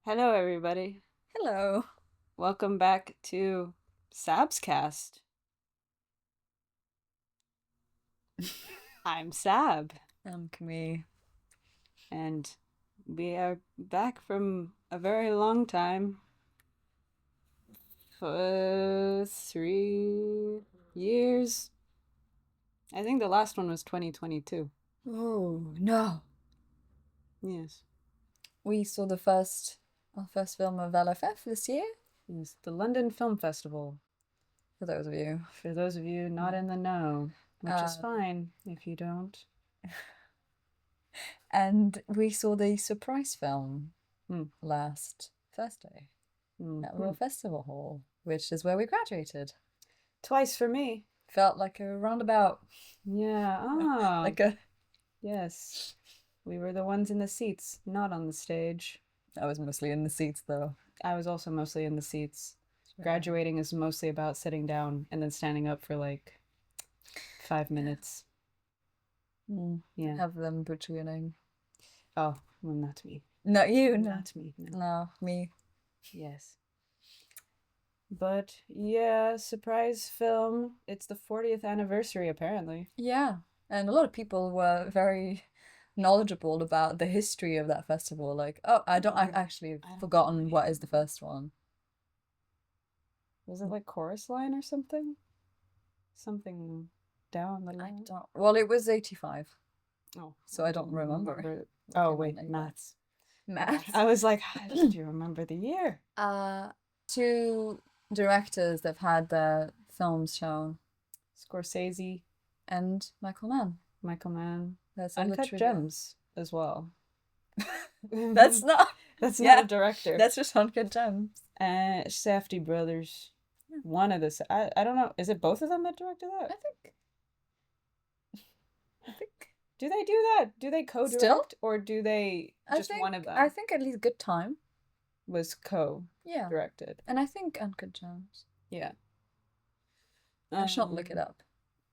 Hello, everybody. Hello. Welcome back to Sab's Cast. I'm Sab, Camille. and we are back from a very long time. 3 years. I think the last one was 2022. Oh no. Yes. We saw our first film of LFF this year, Yes, the London Film Festival. for those of you. For those of you not in the know, which is Um, fine if you don't. and we saw the surprise film Hmm. last Thursday at Mhm. Royal Festival Hall, which is where we graduated. Twice for me. Felt like a roundabout. Yeah. Ah, Like a yes. We were the ones in the seats, not on the stage. I was mostly in the seats though. I was also mostly in the seats. Graduating is mostly about sitting down and then standing up for like 5 minutes. Yeah. Have them butcher your name. Oh, well, not me. Not you, no. Not me. No. No, me. Yes. But yeah, surprise film. It's the 40th anniversary, apparently. Yeah. And a lot of people were very knowledgeable about the history of that festival. Like, oh, I actually have I don't forgotten know what is the anything. first one. Was it like Chorus Line or something? Something down the I line? don't. Well, it was 85, Oh, so I don't remember. remember. What Oh, came out wait, in 85. maths. Maths. I was like, how did you remember the year? Two directors that have had their films shown, Scorsese, and Michael Mann. Michael Mann, That's all the Uncut trivia. Gems as well. That's not. That's Yeah, not a director. that's just Uncut Gems. Safdie brothers. Yeah. One of the. I don't know. Is it both of them that directed I that? think. I think. Do they do that? Do they co-direct Still? or do they I just think. one of them I think at least Good Time. was Yeah. co-directed? And I think Uncut Gems. Yeah. I shan't look it up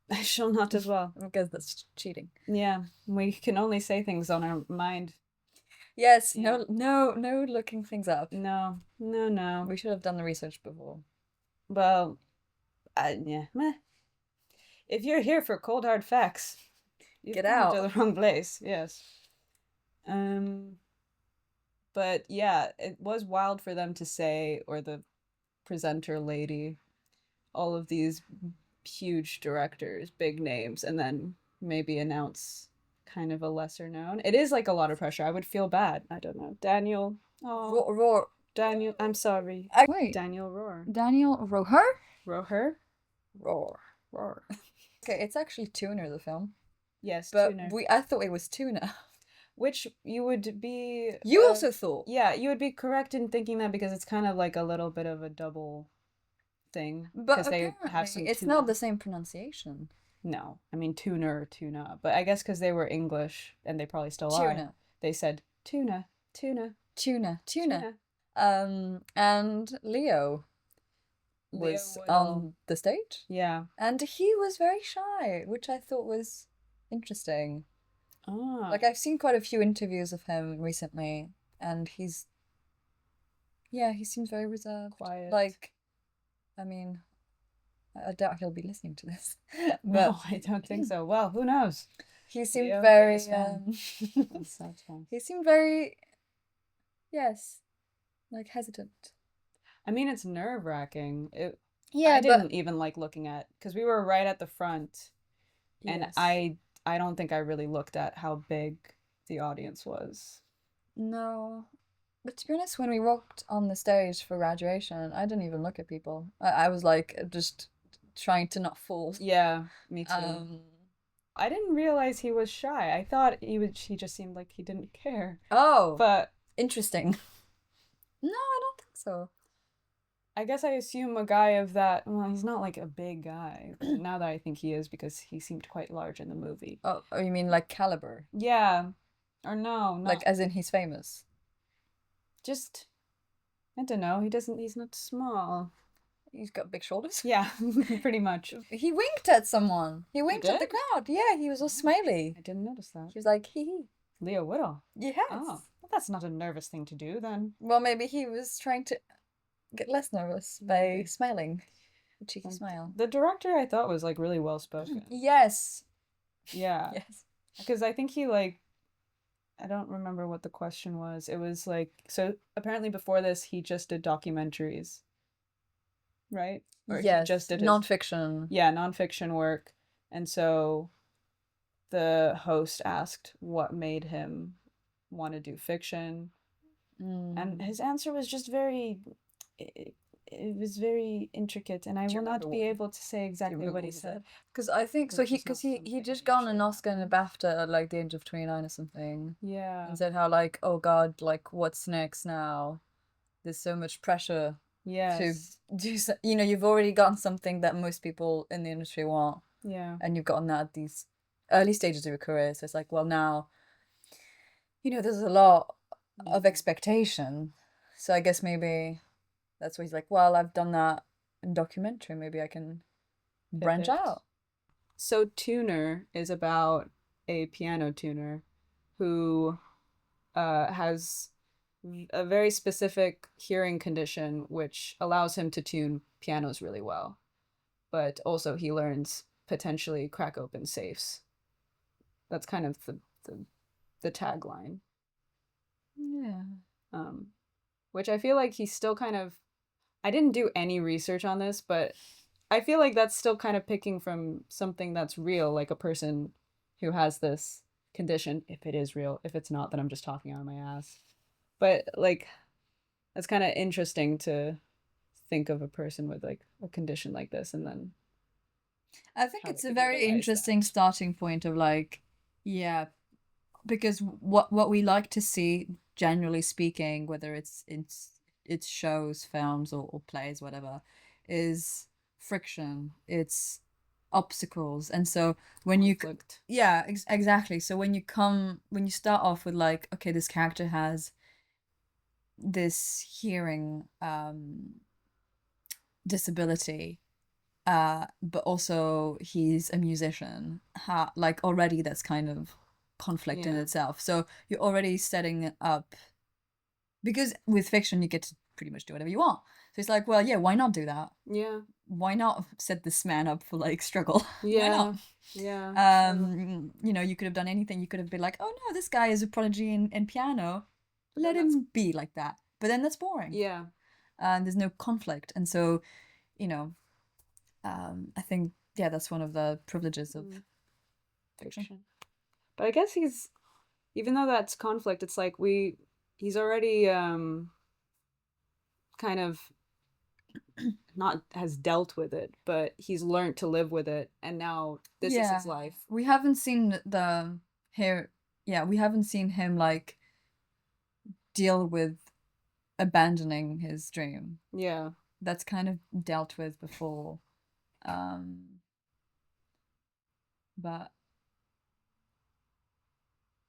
I shall not as well. because that's cheating. Yeah, we can only say things on our mind. Yes, Yeah. no looking things up. No, no, no. We should have done the research before. Well, yeah, meh. If you're here for cold hard facts, you've Get come to out. the wrong place. Yes. But yeah, it was wild for them to say, or the presenter lady, all of these huge directors, big names, and then maybe announce kind of a lesser known. It is like a lot of pressure. I would feel bad. I don't know. Daniel. Oh, Roar. Daniel. I'm sorry. Wait. Daniel Rohr. Daniel Roher? Roher? Roar. Rohr. Okay, it's actually Tuna, the film. Yes, But Tuner. I thought it was Tuna. Which you would be. You also thought. Yeah, you would be correct in thinking that because it's kind of like a little bit of a double thing. But Because they have apparently some it's tuna. not the same pronunciation. No, I mean tuner or tuna. But I guess because they were English and they probably still are, Tuna. they said tuna, tuna, Tuna. tuna. And Leo was on the stage. Yeah. And he was very shy, which I thought was interesting. Ah. Like, I've seen quite a few interviews of him recently, and he seems very reserved. Quiet. Like, I mean, I doubt he'll be listening to this. But No, I don't think so. Well, who knows? he seemed Leo, very, biggest fan. That's such fun. he seemed very, yes, like hesitant. I mean, it's nerve-wracking. Yeah, I didn't even like looking at because we were right at the front, and yes. I don't think I really looked at how big the audience was. No. But to be honest, when we walked on the stage for graduation, I didn't even look at people. I was like just trying to not fall. Yeah, me too. I didn't realize he was shy. I thought he just seemed like he didn't care. Oh, But interesting. No, I don't think so. I guess I assume a guy of that, well, he's not like a big guy. Now that I think he is because he seemed quite large in the movie. Oh, you mean like caliber? Yeah. Or no, not Like as in he's famous? just I don't know. He's not small. He's got big shoulders. Yeah, pretty much. He winked at someone. He winked at the did? crowd. Yeah, he was all smiley. I didn't notice that. He was like, hee hee. Leo Whittle. Yes. Oh, well, that's not a nervous thing to do then. Well, maybe he was trying to get less nervous by Maybe. smiling. A cheeky Um, smile. The director I thought was like really well spoken. Yes. Yeah. Yes. Because I think he like, I don't remember what the question was. It was like, so apparently before this he just did documentaries, right? Or he Yes. just did his, Non-fiction. yeah, nonfiction work. And so the host asked what made him want to do fiction. And his answer was just very, it was very intricate, and I Do you will not remember be what- able to say exactly what he said. Because I think so. Which is not He something just we got an should Oscar and a BAFTA at like the age of 29 or something, Yeah. and said how like, oh God, like what's next now? There's so much pressure to Yes. do. You know, you've already gotten something that most people in the industry want, Yeah. and you've gotten that at these early stages of your career. So it's like, well, now, you know, there's a lot of Yeah. expectation. So I guess maybe that's why he's like, well, I've done that in documentary. Maybe I can branch Pivot. out. So Tuner is about a piano tuner who has a very specific hearing condition which allows him to tune pianos really well. But also he learns potentially crack open safes. That's kind of the tagline. Yeah. Which I feel like he's still kind of, I didn't do any research on this, but I feel like that's still kind of picking from something that's real, like a person who has this condition, if it is real. If it's not, then I'm just talking out of my ass. But like, that's kind of interesting to think of a person with like a condition like this, and then I think how it's they a could very utilize interesting that. starting point of like, yeah, because what we like to see, generally speaking, whether it's shows, films, or plays, whatever, is friction. It's obstacles, and so when you Conflict. yeah, exactly. So when you start off with like, okay, this character has this hearing disability, but also he's a musician. Like already that's kind of conflict in Yeah. itself. So you're already setting up, because with fiction you get to pretty much do whatever you want. So it's like, well, yeah, why not do that? Yeah. Why not set this man up for like struggle? Why not? Yeah. Yeah. True. You know, you could have done anything. You could have been like, oh no, this guy is a prodigy in piano. But Let then that's, him be like that. But then that's boring. yeah. And there's no conflict. And so, you know, I think, yeah, that's one of the privileges of fiction. Fiction. But I guess he's, even though that's conflict, it's like he's already kind of not has dealt with it, but he's learned to live with it, and now this is his life. We haven't seen the here. Yeah, we haven't seen him like deal with abandoning his dream. Yeah. That's kind of dealt with before. But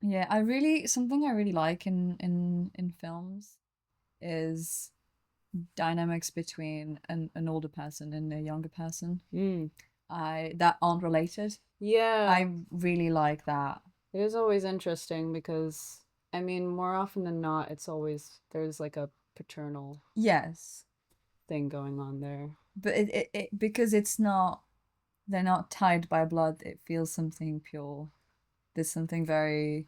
yeah, something I really like in films is dynamics between an older person and a younger person. That aren't related. Yeah. I really like that. It is always interesting because, I mean, more often than not, it's always, there's like a paternal Yes, thing going on there. but it because they're not tied by blood. It feels something pure. There's something very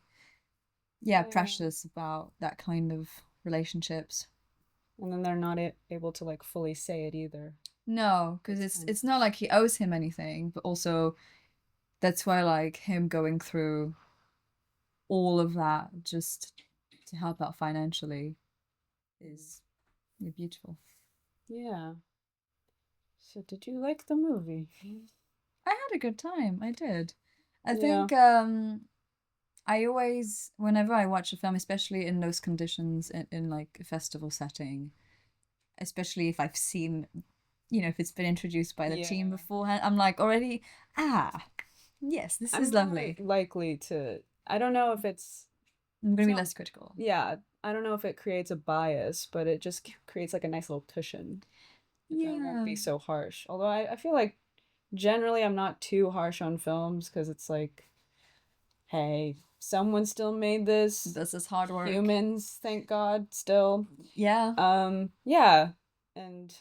Yeah. precious about that kind of relationships. And then they're not able to like fully say it either. No, because it's not like he owes him anything, but also that's why like him going through all of that just to help out financially is beautiful. Yeah. So did you like the movie? I had a good time. I did. I Yeah. think I always, whenever I watch a film, especially in those conditions, in like a festival setting, especially if I've seen, you know, if it's been introduced by the team Yeah. beforehand, I'm like already, yes, this is lovely. More likely to, I don't know if it's, I'm gonna be not- less critical. yeah, I don't know if it creates a bias, but it just creates like a nice little cushion. And it won't be so harsh. Although I feel like generally I'm not too harsh on films because it's like, hey, someone still made this. This is hard work. Humans, thank God, still. Yeah. Yeah. And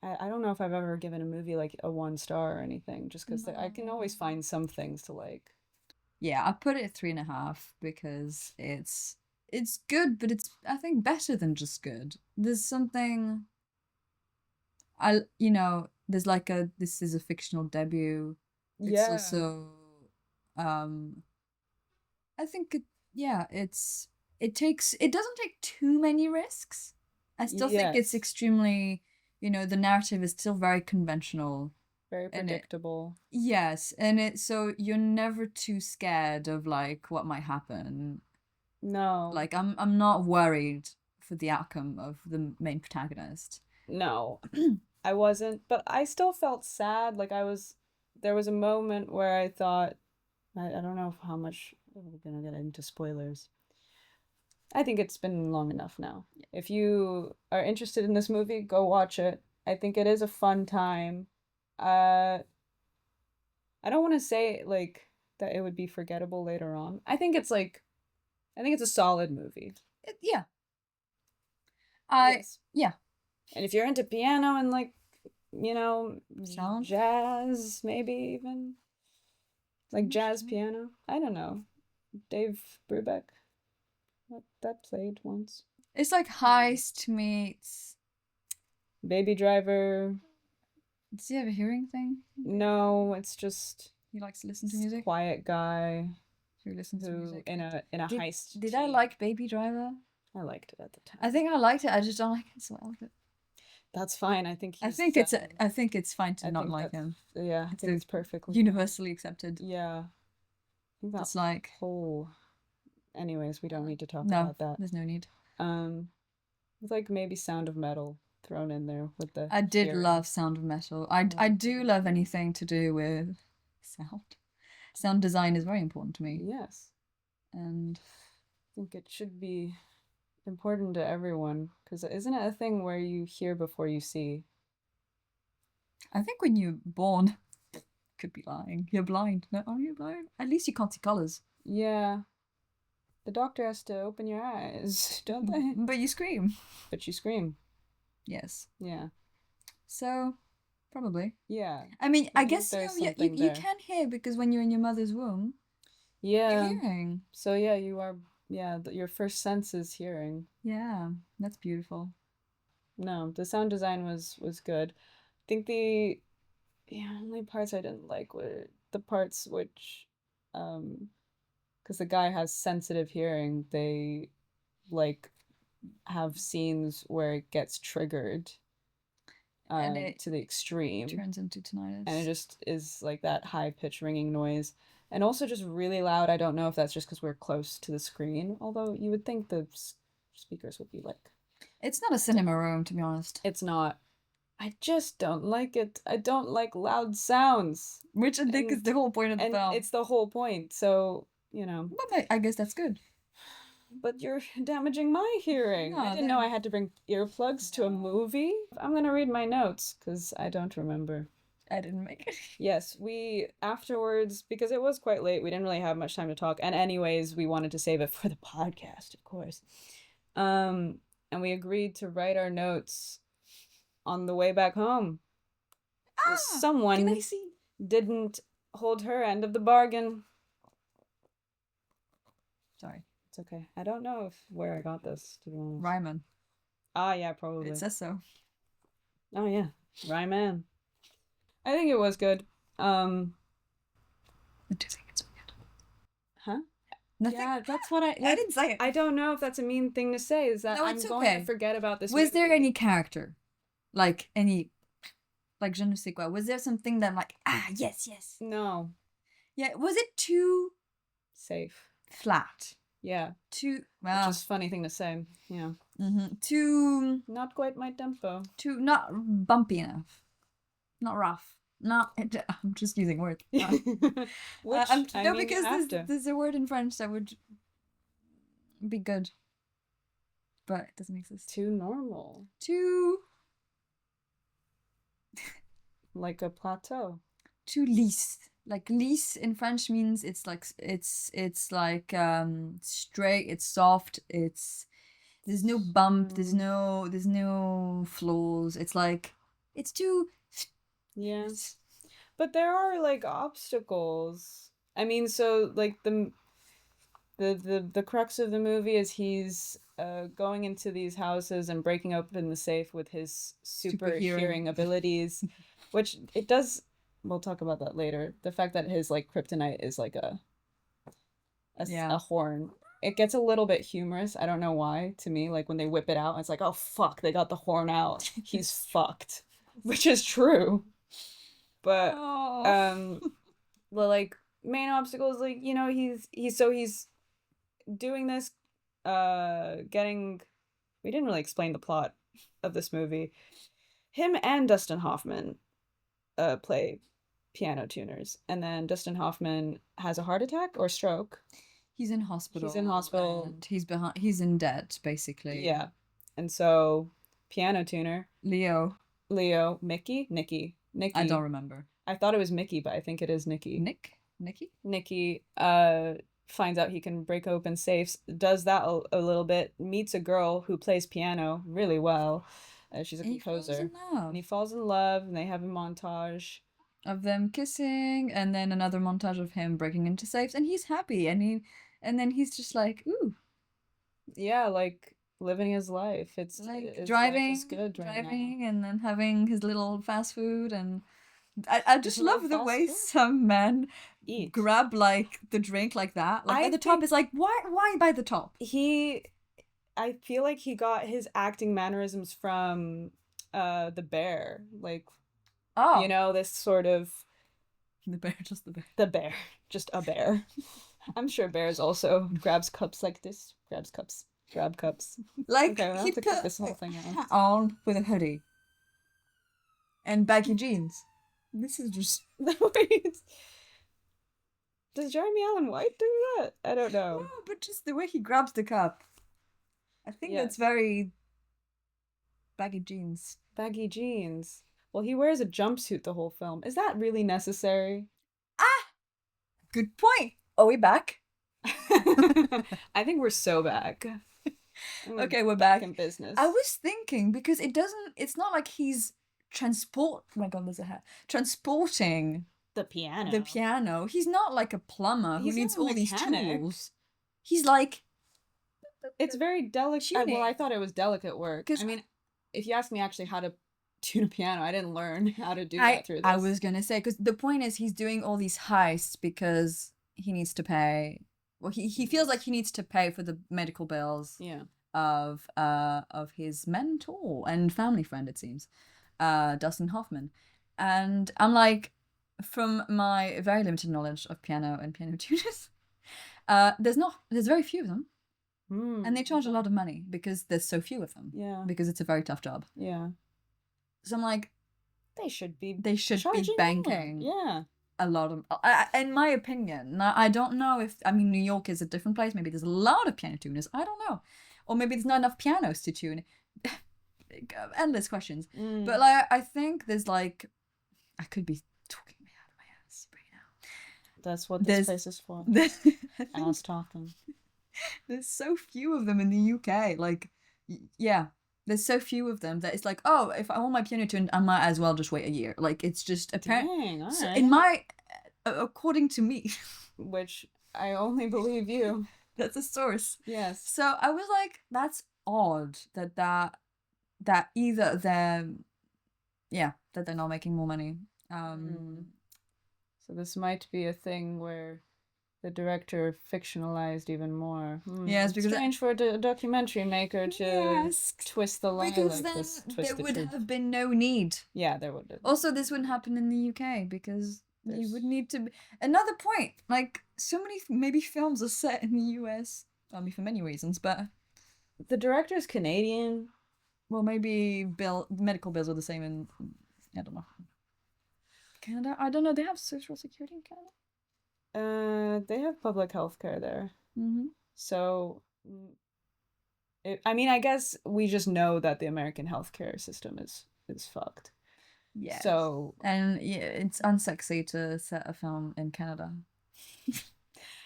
I don't know if I've ever given a movie like a 1 star or anything, just because I can always find some things to like. Yeah, I put it at 3.5 because it's good, but it's, I think, better than just good. There's something there's like this is a fictional debut. It's Yeah. also I think it doesn't take too many risks. I still think it's Yes. extremely, the narrative is still very conventional. Very And predictable. yes, and so you're never too scared of like what might happen. No. Like I'm not worried for the outcome of the main protagonist. No. I wasn't, but I still felt sad. There was a moment where I thought, I don't know how much we're gonna get into spoilers. I think it's been long enough now. If you are interested in this movie, go watch it. I think it is a fun time. Uh, I don't want to say like that it would be forgettable later on. I think it's a solid movie. Yeah. Yes. Yeah. And if you're into piano and like, Sound? jazz, maybe even like jazz piano. I don't know. Dave Brubeck. That played once. It's like Heist meets. Baby Driver. Does he have a hearing thing? No, it's just He likes to listen to music. quiet guy Who listens to who music? in a heist. Did I team. like Baby Driver? I liked it at the time. I think I liked it. I just don't like it, so I like it. That's fine. I think I he's. think it's fine to not like him. Yeah, I think it's perfectly universally accepted. Yeah. I think It's like whole. Anyways, we don't need to talk no, about that. there's no need. It's like maybe Sound of Metal thrown in there with the. I did hearing. love Sound of Metal. I do love anything to do with sound. Sound design is very important to me. Yes. And I think it should be important to everyone, because isn't it a thing where you hear before you see? I think when you're born, could be lying. You're blind. No, are you blind? At least you can't see colors. Yeah. The doctor has to open your eyes, don't they? But you scream. But you scream. Yes. Yeah. So, probably. Yeah. I mean, I guess there's you something you there. can hear because when you're in your mother's womb, Yeah. you're hearing. So yeah, you are. Yeah, your first sense is hearing. Yeah, that's beautiful. No, the sound design was good. I think the only parts I didn't like were the parts which, because the guy has sensitive hearing, they like have scenes where it gets triggered And it to the extreme. turns into tinnitus. And it just is like that high pitched ringing noise. And also just really loud. I don't know if that's just because we're close to the screen, although you would think the speakers would be like. It's not a cinema room, to be honest. It's not. I just don't like it. I don't like loud sounds. Which I think is the whole point of the film. It's the whole point, so, But I guess that's good. But you're damaging my hearing. No, I didn't know I had to bring earplugs to a movie. I'm going to read my notes, because I don't remember. I didn't make it. Yes, we afterwards, because it was quite late, we didn't really have much time to talk. And anyways, we wanted to save it for the podcast, of course. And we agreed to write our notes on the way back home. Someone didn't hold her end of the bargain. Sorry. It's okay. I don't know where I got this, to be honest. Ryman. Ah, yeah, probably. It says so. Oh, yeah. Ryman. I think it was good. I do think it's weird. Huh? Nothing. Yeah, that's what I didn't say it. I don't know if that's a mean thing to say, is that No, I'm it's going okay. to forget about this Was there movie. any character? Like any, like je ne sais quoi? Was there something that I'm like, yes. No. Yeah, was it too Safe. flat? Yeah. Too, Which is a funny thing to say. Yeah. Too, Not quite my tempo. too, not bumpy enough. Not rough. Not, I'm just using words. Which, no, because there's a word in French that would be good. But it doesn't exist. Too normal. Too... Like a plateau. Too lisse. like lisse in French means it's like it's like straight, it's soft, it's there's no bump, there's no flaws. It's like it's too Yeah. But there are like obstacles. I mean, so like the crux of the movie is he's going into these houses and breaking open the safe with his super super hearing. hearing abilities, which it does. We'll talk about that later. The fact that his like kryptonite is like Yeah. a horn. It gets a little bit humorous. I don't know why. To me, like when they whip it out, it's like, oh fuck, they got the horn out. He's fucked, which is true. But Oh. um, well, like main obstacles, like he's doing this, getting. We didn't really explain the plot of this movie. Him and Dustin Hoffman play piano tuners, and then Dustin Hoffman has a heart attack or stroke. He's in hospital. He's in hospital. And he's in debt, basically. Yeah. And so, piano tuner, Leo. Leo, Nikki. I don't remember. I thought it was Mickey, but I think it is Nikki. Nikki? Nikki finds out he can break open safes, does that a little bit, meets a girl who plays piano really well. She's a composer. And he falls in love, and they have a montage of them kissing, and then another montage of him breaking into safes, and he's happy, and then he's just like, ooh. Yeah, like living his life. It's like his driving, life is good right now. and then having his little fast food, and I just His little love the fast way food? some men Eat. grab like the drink like that. Like I at the top, think- it's like why by the top? I feel like he got his acting mannerisms from the bear. Like, Oh, you know, this sort of the bear, just the bear. the bear, just a bear. I'm sure bears also grabs cups like this. Grab cups. Like Okay, I'll he have to cut put this whole thing a out. hat on with a hoodie and baggy jeans. This is just Wait. Does Jeremy Allen White do that? I don't know. no, but just the way he grabs the cup. I think Yeah. that's very baggy jeans. Baggy jeans. Well, he wears a jumpsuit the whole film. Is that really necessary? Good point. Are we back? I think we're so back. Okay, we're back. in business. I was thinking because it's not like he's oh my god, there's a hat. Transporting the piano. the piano. He's not like a plumber who He's needs not a all these mechanic. tools. He's like It's very delicate. Well, I Tuning. thought it was delicate work. 'Cause I mean, if you ask me actually how to tune a piano, I didn't learn how to do that through this. I was gonna say because the point is he's doing all these heists because he needs to pay. Well, he feels like he needs to pay for the medical bills Yeah. of his mentor and family friend, it seems, Dustin Hoffman. And I'm like, from my very limited knowledge of piano and piano tuners, there's very few of them, and they charge a lot of money because there's so few of them. Yeah. Because it's a very tough job. Yeah. So I'm like, They should be. they should be charging more. banking Yeah. a lot of, in my opinion. Now, I don't know if, I mean, New York is a different place. Maybe there's a lot of piano tuners. I don't know. Or maybe there's not enough pianos to tune. Endless questions. But like, I think there's like, I could be talking me out of my ass right now. That's what There's- this place is for. There's, I I think was talking. there's so few of them in the UK. Like, yeah, there's so few of them that it's like, oh, if I want my piano tuned, I might as well just wait a year. Like, it's just apparently. Dang, all So right. in my, according to me, Which I only believe you. that's a source. Yes. So I was like, that's odd that either they're, yeah, that they're not making more money. So this might be a thing where the director fictionalized even more. Yes, It's because strange for a documentary maker to Yes, twist the line because like then this. there Twist the would truth. have been no need. Yeah, there would have. Also, this wouldn't happen in the UK because you There's- would need to. Another point, like so many maybe films are set in the US. I mean, for many reasons, but The director's Canadian. well, maybe medical bills are the same in I don't know. Canada, I don't know. They have social security in Canada. They have public health care there. Mm-hmm. So, I mean, I guess we just know that the American healthcare system is fucked. Yes. So And yeah, it's unsexy to set a film in Canada.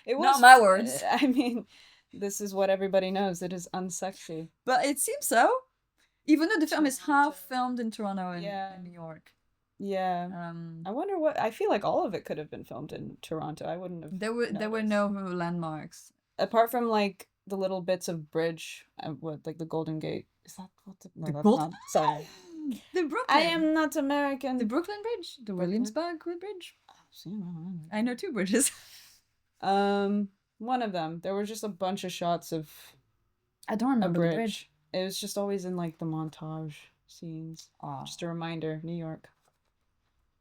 it was Not my words. I mean, this is what everybody knows. It is unsexy. But it seems so. Even though the film is half Toronto. filmed in Toronto and, Yeah. and New York. Yeah. I wonder what. I feel like all of it could have been filmed in Toronto. I wouldn't have. There were noticed. no landmarks. Apart from like the little bits of bridge, what like the Golden Gate. Is that what the? No, The that's Golden- not. Sorry. The Brooklyn. I am not American. The Brooklyn Bridge, the Brooklyn? Williamsburg Bridge. See, no, I know two bridges. One of them. There were just a bunch of shots of I don't a remember bridge. the bridge. It was just always in like the montage scenes. Oh, Just a reminder, New York.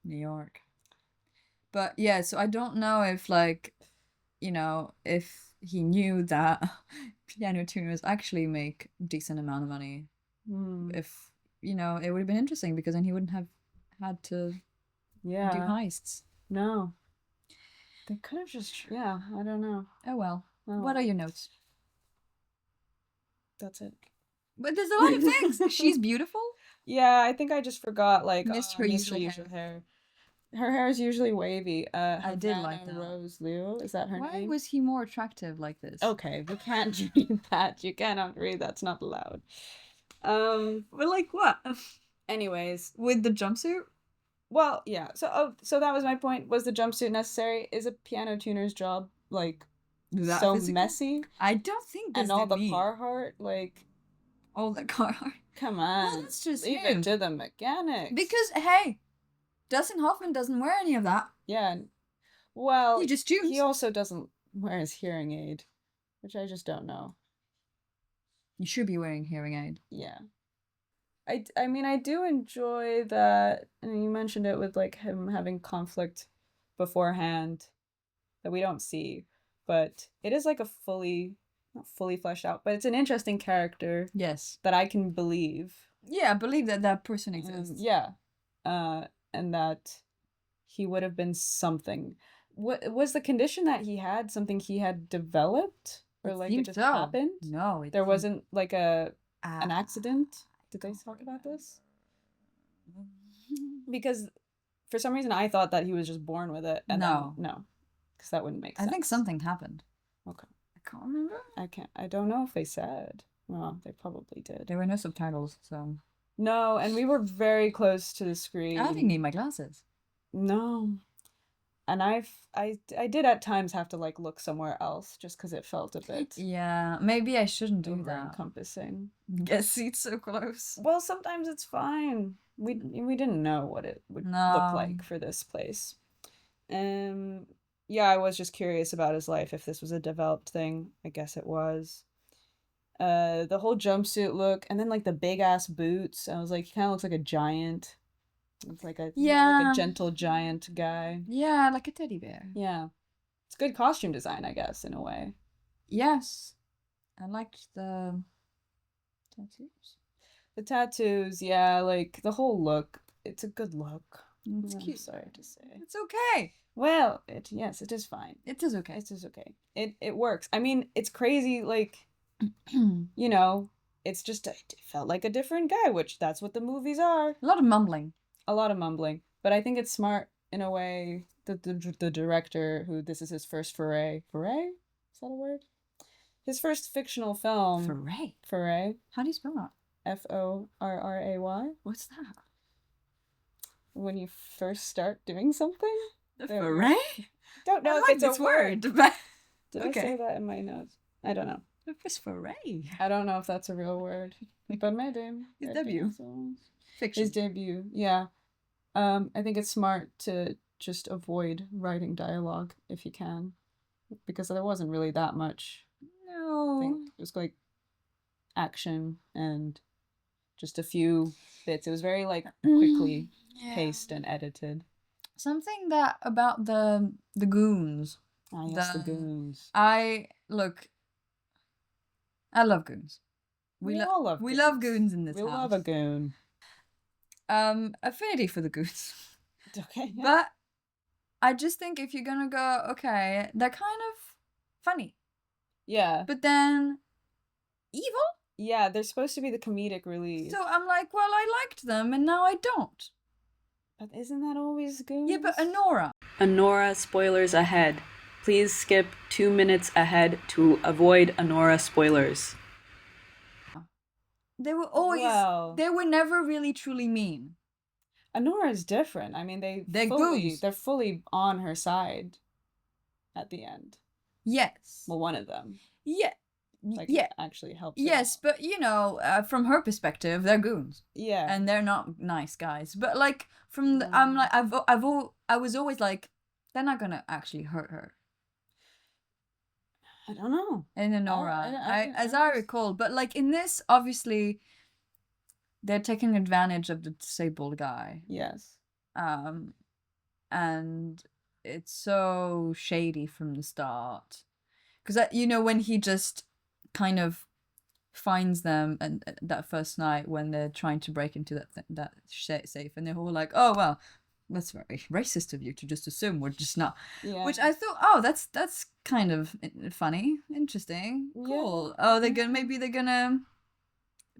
New York. But yeah, so I don't know if like, you know, if he knew that piano tuners actually make decent amount of money. If, you know, it would have been interesting because then he wouldn't have had to do Yeah. heists. No. They could have just. Yeah. I don't know. Oh well. Oh, What are your notes? That's it. But there's a lot of things. She's beautiful. Yeah, I think I just forgot. Like, Missed her usual hair. Her hair is usually wavy. I did like Havana that. Rose Liu, is that her Why name? was he more attractive like this? Okay, we can't read that. You cannot read. That's not allowed. But like what? Anyways, With the jumpsuit? well, yeah. So that was my point. Was the jumpsuit necessary? Is a piano tuner's job like That so physical? messy? I don't think that's And all the need. Carhartt, like, All the Carhartt. come on, that's just leave him. it to the mechanics. Because hey, Dustin Hoffman doesn't wear any of that. yeah, well, He just tunes. he also doesn't wear his hearing aid, which I just don't know. You should be wearing hearing aid. Yeah. I mean, I do enjoy that, and you mentioned it with like him having conflict beforehand that we don't see, but it is like a not fully fleshed out, but it's an interesting character Yes. that I can believe. Yeah, I believe that that person exists. Yeah. And that he would have been something. What was the condition that he had? Something he had developed, or It like it seems just so. happened? No, it There seems- wasn't like an Ah. accident. Did they talk about this? Because for some reason I thought that he was just born with it. And No. no, because that wouldn't make I sense. think something happened. Okay. I can't remember. I don't know if they said. Well, they probably did. There were no subtitles, so No, and we were very close to the screen. I didn't need my glasses. No. And I did at times have to like look somewhere else just because it felt a bit Yeah, maybe I shouldn't do over that. encompassing. Get seats so close. Well, sometimes it's fine. We didn't know what it would No. look like for this place. Yeah, I was just curious about his life, if this was a developed thing. I guess it was. The whole jumpsuit look, and then like the big ass boots. I was like, he kind of looks like a giant. It's like like Yeah. a gentle giant guy. Yeah, like a teddy bear. Yeah, it's good costume design, I guess, in a way. Yes. I liked the tattoos. The tattoos, yeah, like the whole look. It's a good look. It's I'm cute. sorry to say. It's okay. Well, yes, it is fine. It is okay. It is okay. It works. I mean, it's crazy. Like, you know, it's just it felt like a different guy, which that's what the movies are. A lot of mumbling. A lot of mumbling, but I think it's smart in a way that the director, who this is his first foray, is that a word? His first fictional film. Foray. Foray. How do you spell that? Forray. What's that? When you first start doing something. The There we go. foray? Don't know I if like it's a this word. but Did Okay. I say that in my notes? I don't know. the first foray. I don't know if that's a real word, but maybe. His Maybe debut. so. Fiction. His debut, yeah. I think it's smart to just avoid writing dialogue if you can, because there wasn't really that much. I No. think it was like action and just a few bits. It was very like quickly Yeah. paced and edited. Something that about the goons. Ah, yes, the The- goons. I love goons. We all love we love goons in this We house. love a goon. Affinity for the goons. Okay. Yeah. But I just think if you're gonna go, okay, they're kind of funny, Yeah. but then evil. Yeah, they're supposed to be the comedic relief. So I'm like, well, I liked them, and now I don't. But isn't that always goons? Yeah, but Anora. Anora spoilers ahead. Please skip 2 minutes ahead to avoid Anora spoilers. They were always. Well, They were never really truly mean. Anora is different. I mean, They're goons. they're fully on her side at the end. Yes. Well, one of them. Yeah. Like, Yeah. it actually helps. her Yes, out. but you know, from her perspective, they're goons. Yeah. And they're not nice guys. But like from the, Mm. I was always like, they're not gonna actually hurt her. I don't know. In Anora, as I was- recall, but like in this, obviously, they're taking advantage of the disabled guy, Yes. and it's so shady from the start, because you know when he just kind of finds them and that first night when they're trying to break into that safe, and they're all like, "Oh well, that's very racist of you to just assume we're just not." Yeah. Which I thought, oh, that's kind of funny, interesting, cool. Oh, maybe they're gonna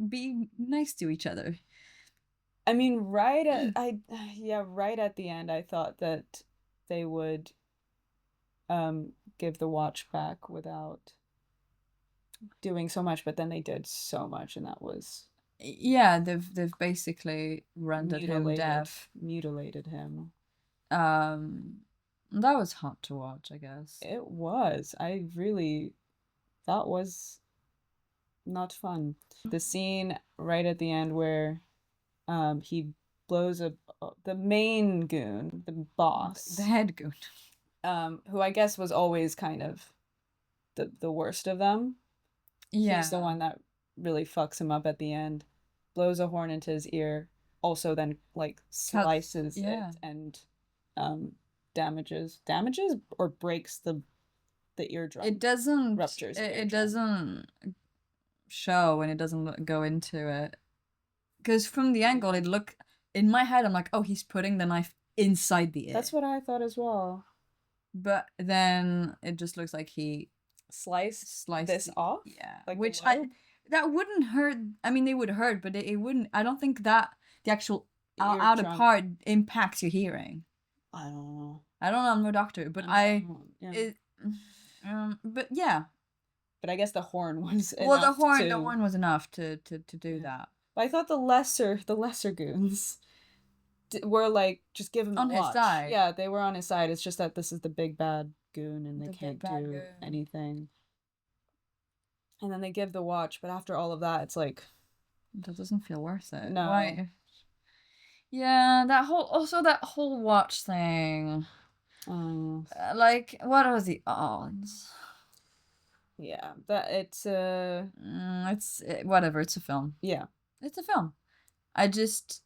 be nice to each other. I mean, right at right at the end, I thought that they would give the watch back without doing so much, but then they did so much, and that was Yeah, they've basically rendered him deaf. Mutilated him. That was hard to watch, I guess. It was. That was not fun. The scene right at the end where he blows the main goon, the boss, The head goon. who I guess was always kind of the worst of them. Yeah. He's the one that really fucks him up at the end, blows a horn into his ear, also then like slices yeah. it and damages or breaks the eardrum. It doesn't Ruptures the it eardrum. doesn't show and it doesn't go into it. Because from the angle it look in my head I'm like, oh, he's putting the knife inside the ear. That's what I thought as well. But then it just looks like he Sliced this off? Yeah. Like the which lobe? that wouldn't hurt. I mean, they would hurt, but it wouldn't. I don't think that the actual The outer eardrum. part impacts your hearing. I don't know. I don't know. I'm no doctor, but Yeah. but yeah. But I guess the horn was Well, the enough horn was enough to do that. But I thought the lesser goons were like, just give him On the his watch. side. Yeah, they were on his side. It's just that this is the big bad goon and they The big can't bad do goon. anything. And then they give the watch, but after all of that, it's like, That doesn't feel worth it. No. Why? Yeah, that whole watch thing. Like, what are the odds? yeah, that it's Whatever. It's a film. yeah. It's a film. I just,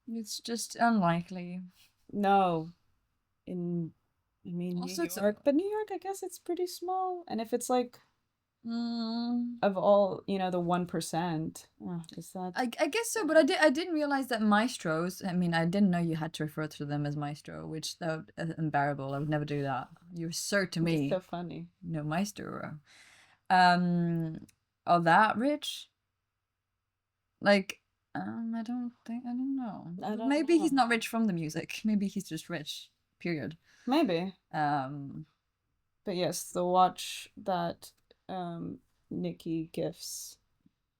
it's just unlikely. No. I mean, Also, New it's a- York, but New York, I guess it's pretty small. And if it's like Mm, of all, the 1%, is that I guess so, but I didn't realize that maestros. I mean, I didn't know you had to refer to them as maestro, which that unbearable. I would never do that. You assert to it's me, so funny? no maestro. Are that rich? Like, I don't know. I don't Maybe he's know. not rich from the music. Maybe he's just rich. Period. Maybe. Um, But yes, the watch that Nikki gifts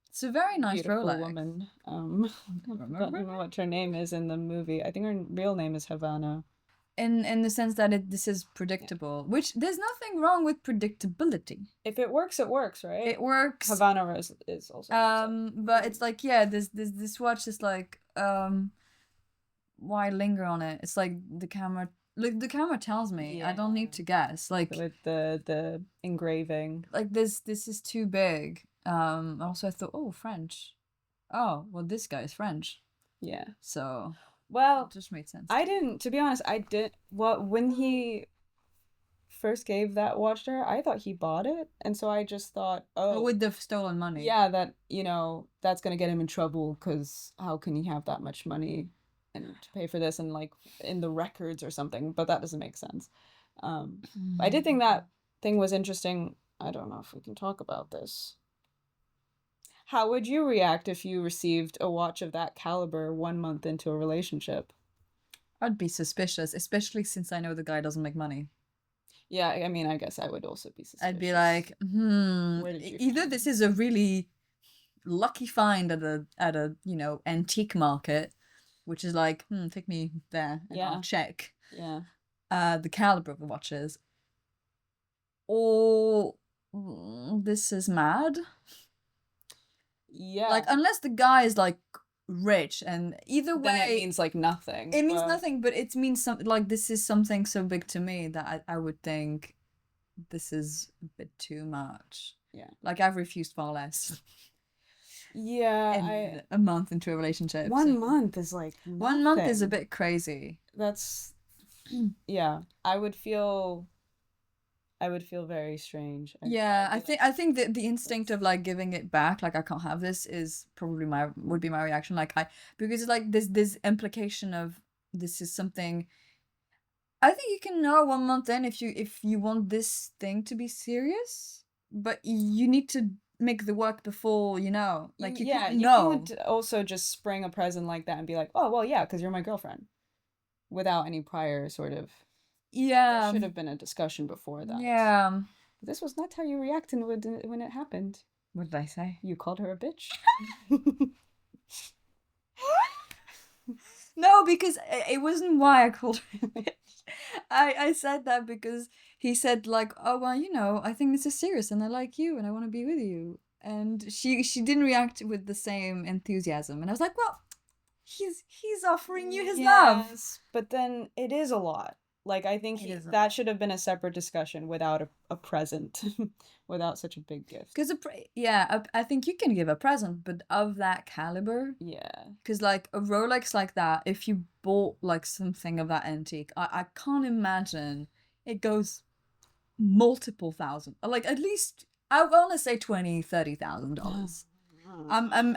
it's a very nice beautiful Rolex. woman. I've forgotten what her name is in the movie. I think her real name is Havana. In the sense that this is predictable, which there's nothing wrong with predictability. If it works, right? It works. Havana is also. But it's like, yeah, this watch is like, why linger on it? It's like the camera. Like the camera tells me. I don't need Yeah. to guess. Like With the engraving. like this is too big. Also I thought, oh, French. Oh, well, this guy is French, Yeah. so Well, it just made sense. to be honest, when he first gave that watch to her, I thought he bought it. And so I just thought, With the stolen money. yeah, that, that's going to get him in trouble because how can he have that much money and to pay for this and like in the records or something? But that doesn't make sense. I did think that thing was interesting. I don't know if we can talk about this. How would you react if you received a watch of that caliber 1 month into a relationship? I'd be suspicious, especially since I know the guy doesn't make money. Yeah, I mean, I guess I would also be I'd be suspicious. like, Where did you either find this this? is a really lucky find at a antique market, which is like, take me there and I'll Yeah. check Yeah. the caliber of the watches, or this is mad. Yeah. Like, unless the guy is like rich, and either then it way, means like nothing. it means but- nothing, but it means something. Like, this is something so big to me that I would think this is a bit too much. Yeah. Like, I've refused far less Yeah, in a month into a relationship. 1 so- month is like 1 month is a nothing. bit crazy. That's yeah. I would feel very strange. Yeah, I'd be I think that the instinct of like giving it back, like I can't have this, is probably would be my reaction. Like, because it's like this implication of this is something. I think you can know 1 month in if you want this thing to be serious, but you need to make the work before you know. Like, you can't you know. can't also just spring a present like that and be like, oh well, yeah, because you're my girlfriend, without any prior sort of. There Yeah. should have been a discussion before that. Yeah. This was not how you reacted when it happened. What did I say? You called her a bitch. No, because it wasn't why I called her a bitch. I said that because he said like, oh well, I think this is serious and I like you and I want to be with you. And she didn't react with the same enthusiasm. And I was like, well, he's offering you his love. Yes, but then it is a lot. Like, I think It is a that lot. should have been a separate discussion without a present, without such a big gift. Because I think you can give a present, but of that caliber. Yeah. Because like a Rolex like that, if you bought like something of that antique, I can't imagine it goes multiple thousand. Like, at least I want to say $20,000-$30,000.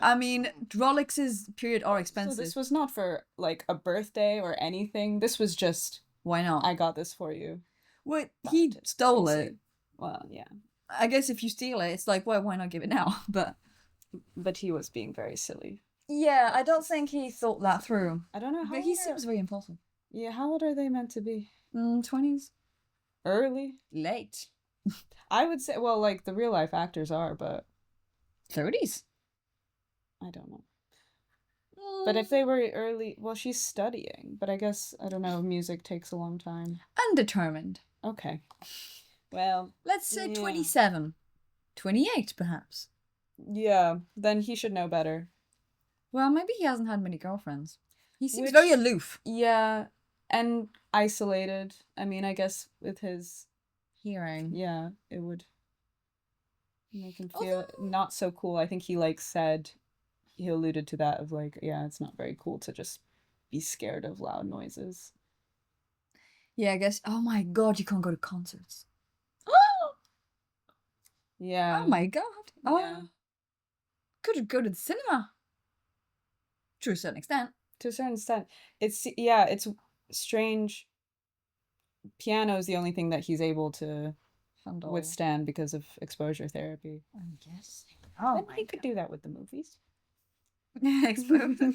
I mean, Rolexes period are So expensive. this was not for like a birthday or anything. This was just, Why not? I got this for you. Wait, he That's stole crazy. it. Well, yeah. I guess if you steal it, it's like, well, why not give it now? But he was being very silly. Yeah, I don't think he thought that through. I don't know how But he old are- seems very impulsive. Yeah, how old are they meant to be? 20s? Early? Late. I would say, well, like the real life actors are, but 30s. I don't know. But if they were early, well, she's studying, but I guess, I don't know, music takes a long time. Undetermined. Okay. Well, Let's say Yeah. 27. 28, perhaps. yeah, then he should know better. Well, maybe he hasn't had many girlfriends. He seems Which- very aloof. Yeah, and isolated. I mean, I guess with his, Hearing. yeah, it would make him feel not so cool. I think he, like, said, he alluded to that of, like, yeah, it's not very cool to just be scared of loud noises. Yeah, I guess. Oh my god, you can't go to concerts. Yeah. Oh my god. Oh. Yeah. Could go to the cinema. To a certain extent. To a certain extent. It's, yeah, it's strange. Piano is the only thing that he's able to Handle. withstand because of exposure therapy. I'm guessing. Oh, Oh he could do that with the movies. Exposure.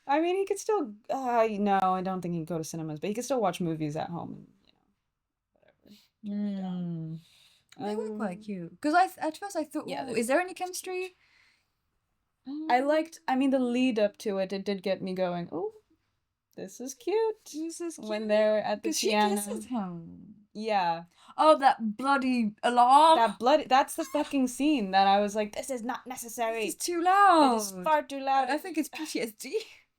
I mean, he could still. No, I don't think he could go to cinemas, but he could still watch movies at home and whatever. Turn it down. They were quite Um, cute. Because at first I thought, Yeah, "Ooh, they is there any chemistry?" I liked. I mean, the lead up to it. It did get me going. Oh, this is cute. This is When they're at the Because she piano. kisses him. Yeah, Oh, that bloody alarm! that bloody. That's the fucking scene that I was like, this is not necessary. It's too loud. It is far too loud. I think it's PTSD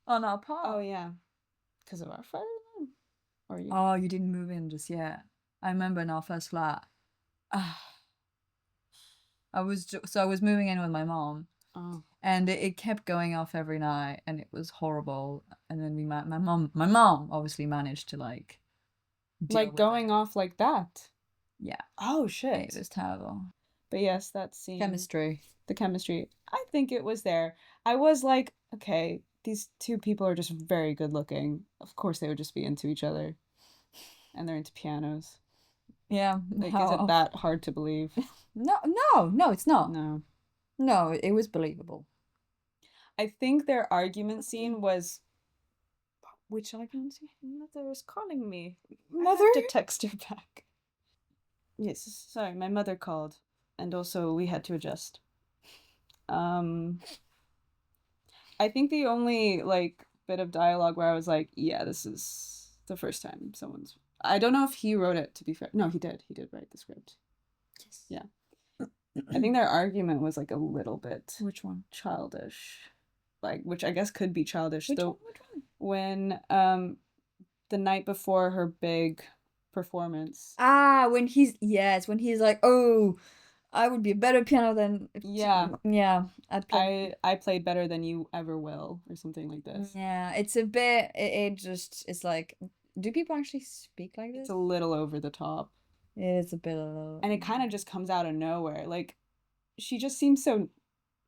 on our part. Oh yeah, because of our fire alarm. Or you. Oh, you didn't move in just yet. I remember in our first flat. I was moving in with my mom, Oh. and it kept going off every night, and it was horrible. And then my mom obviously managed to like deal Like with going it. off like that. Yeah, Oh shit. it was terrible. But yes, that scene. Chemistry. The chemistry. I think it was there. I was like, okay, these two people are just very good looking. Of course they would just be into each other. And they're into pianos. Yeah. Like, is it that hard to believe? No, it's not. No. No, it was believable. I think their argument scene was. Which argument scene? Mother was calling me. I have to text her back. Yes, sorry, my mother called, and also we had to adjust. Um, I think the only like bit of dialogue where I was like, yeah, this is the first time someone's. I don't know if he wrote it. To be fair, no, he did. He did write the script. Yes. Yeah. I think their argument was like a little bit Which one? childish, like which I guess could be childish. Which Though one? Which one? when the night before her big performance. When he's like, oh, I would be a better piano than Yeah. yeah. I'd play. I played better than you ever will, or something like this. Yeah, it's a bit. It just it's like, do people actually speak like this? It's a little over the top. It's a bit of. And it kind of just comes out of nowhere. Like, she just seems so.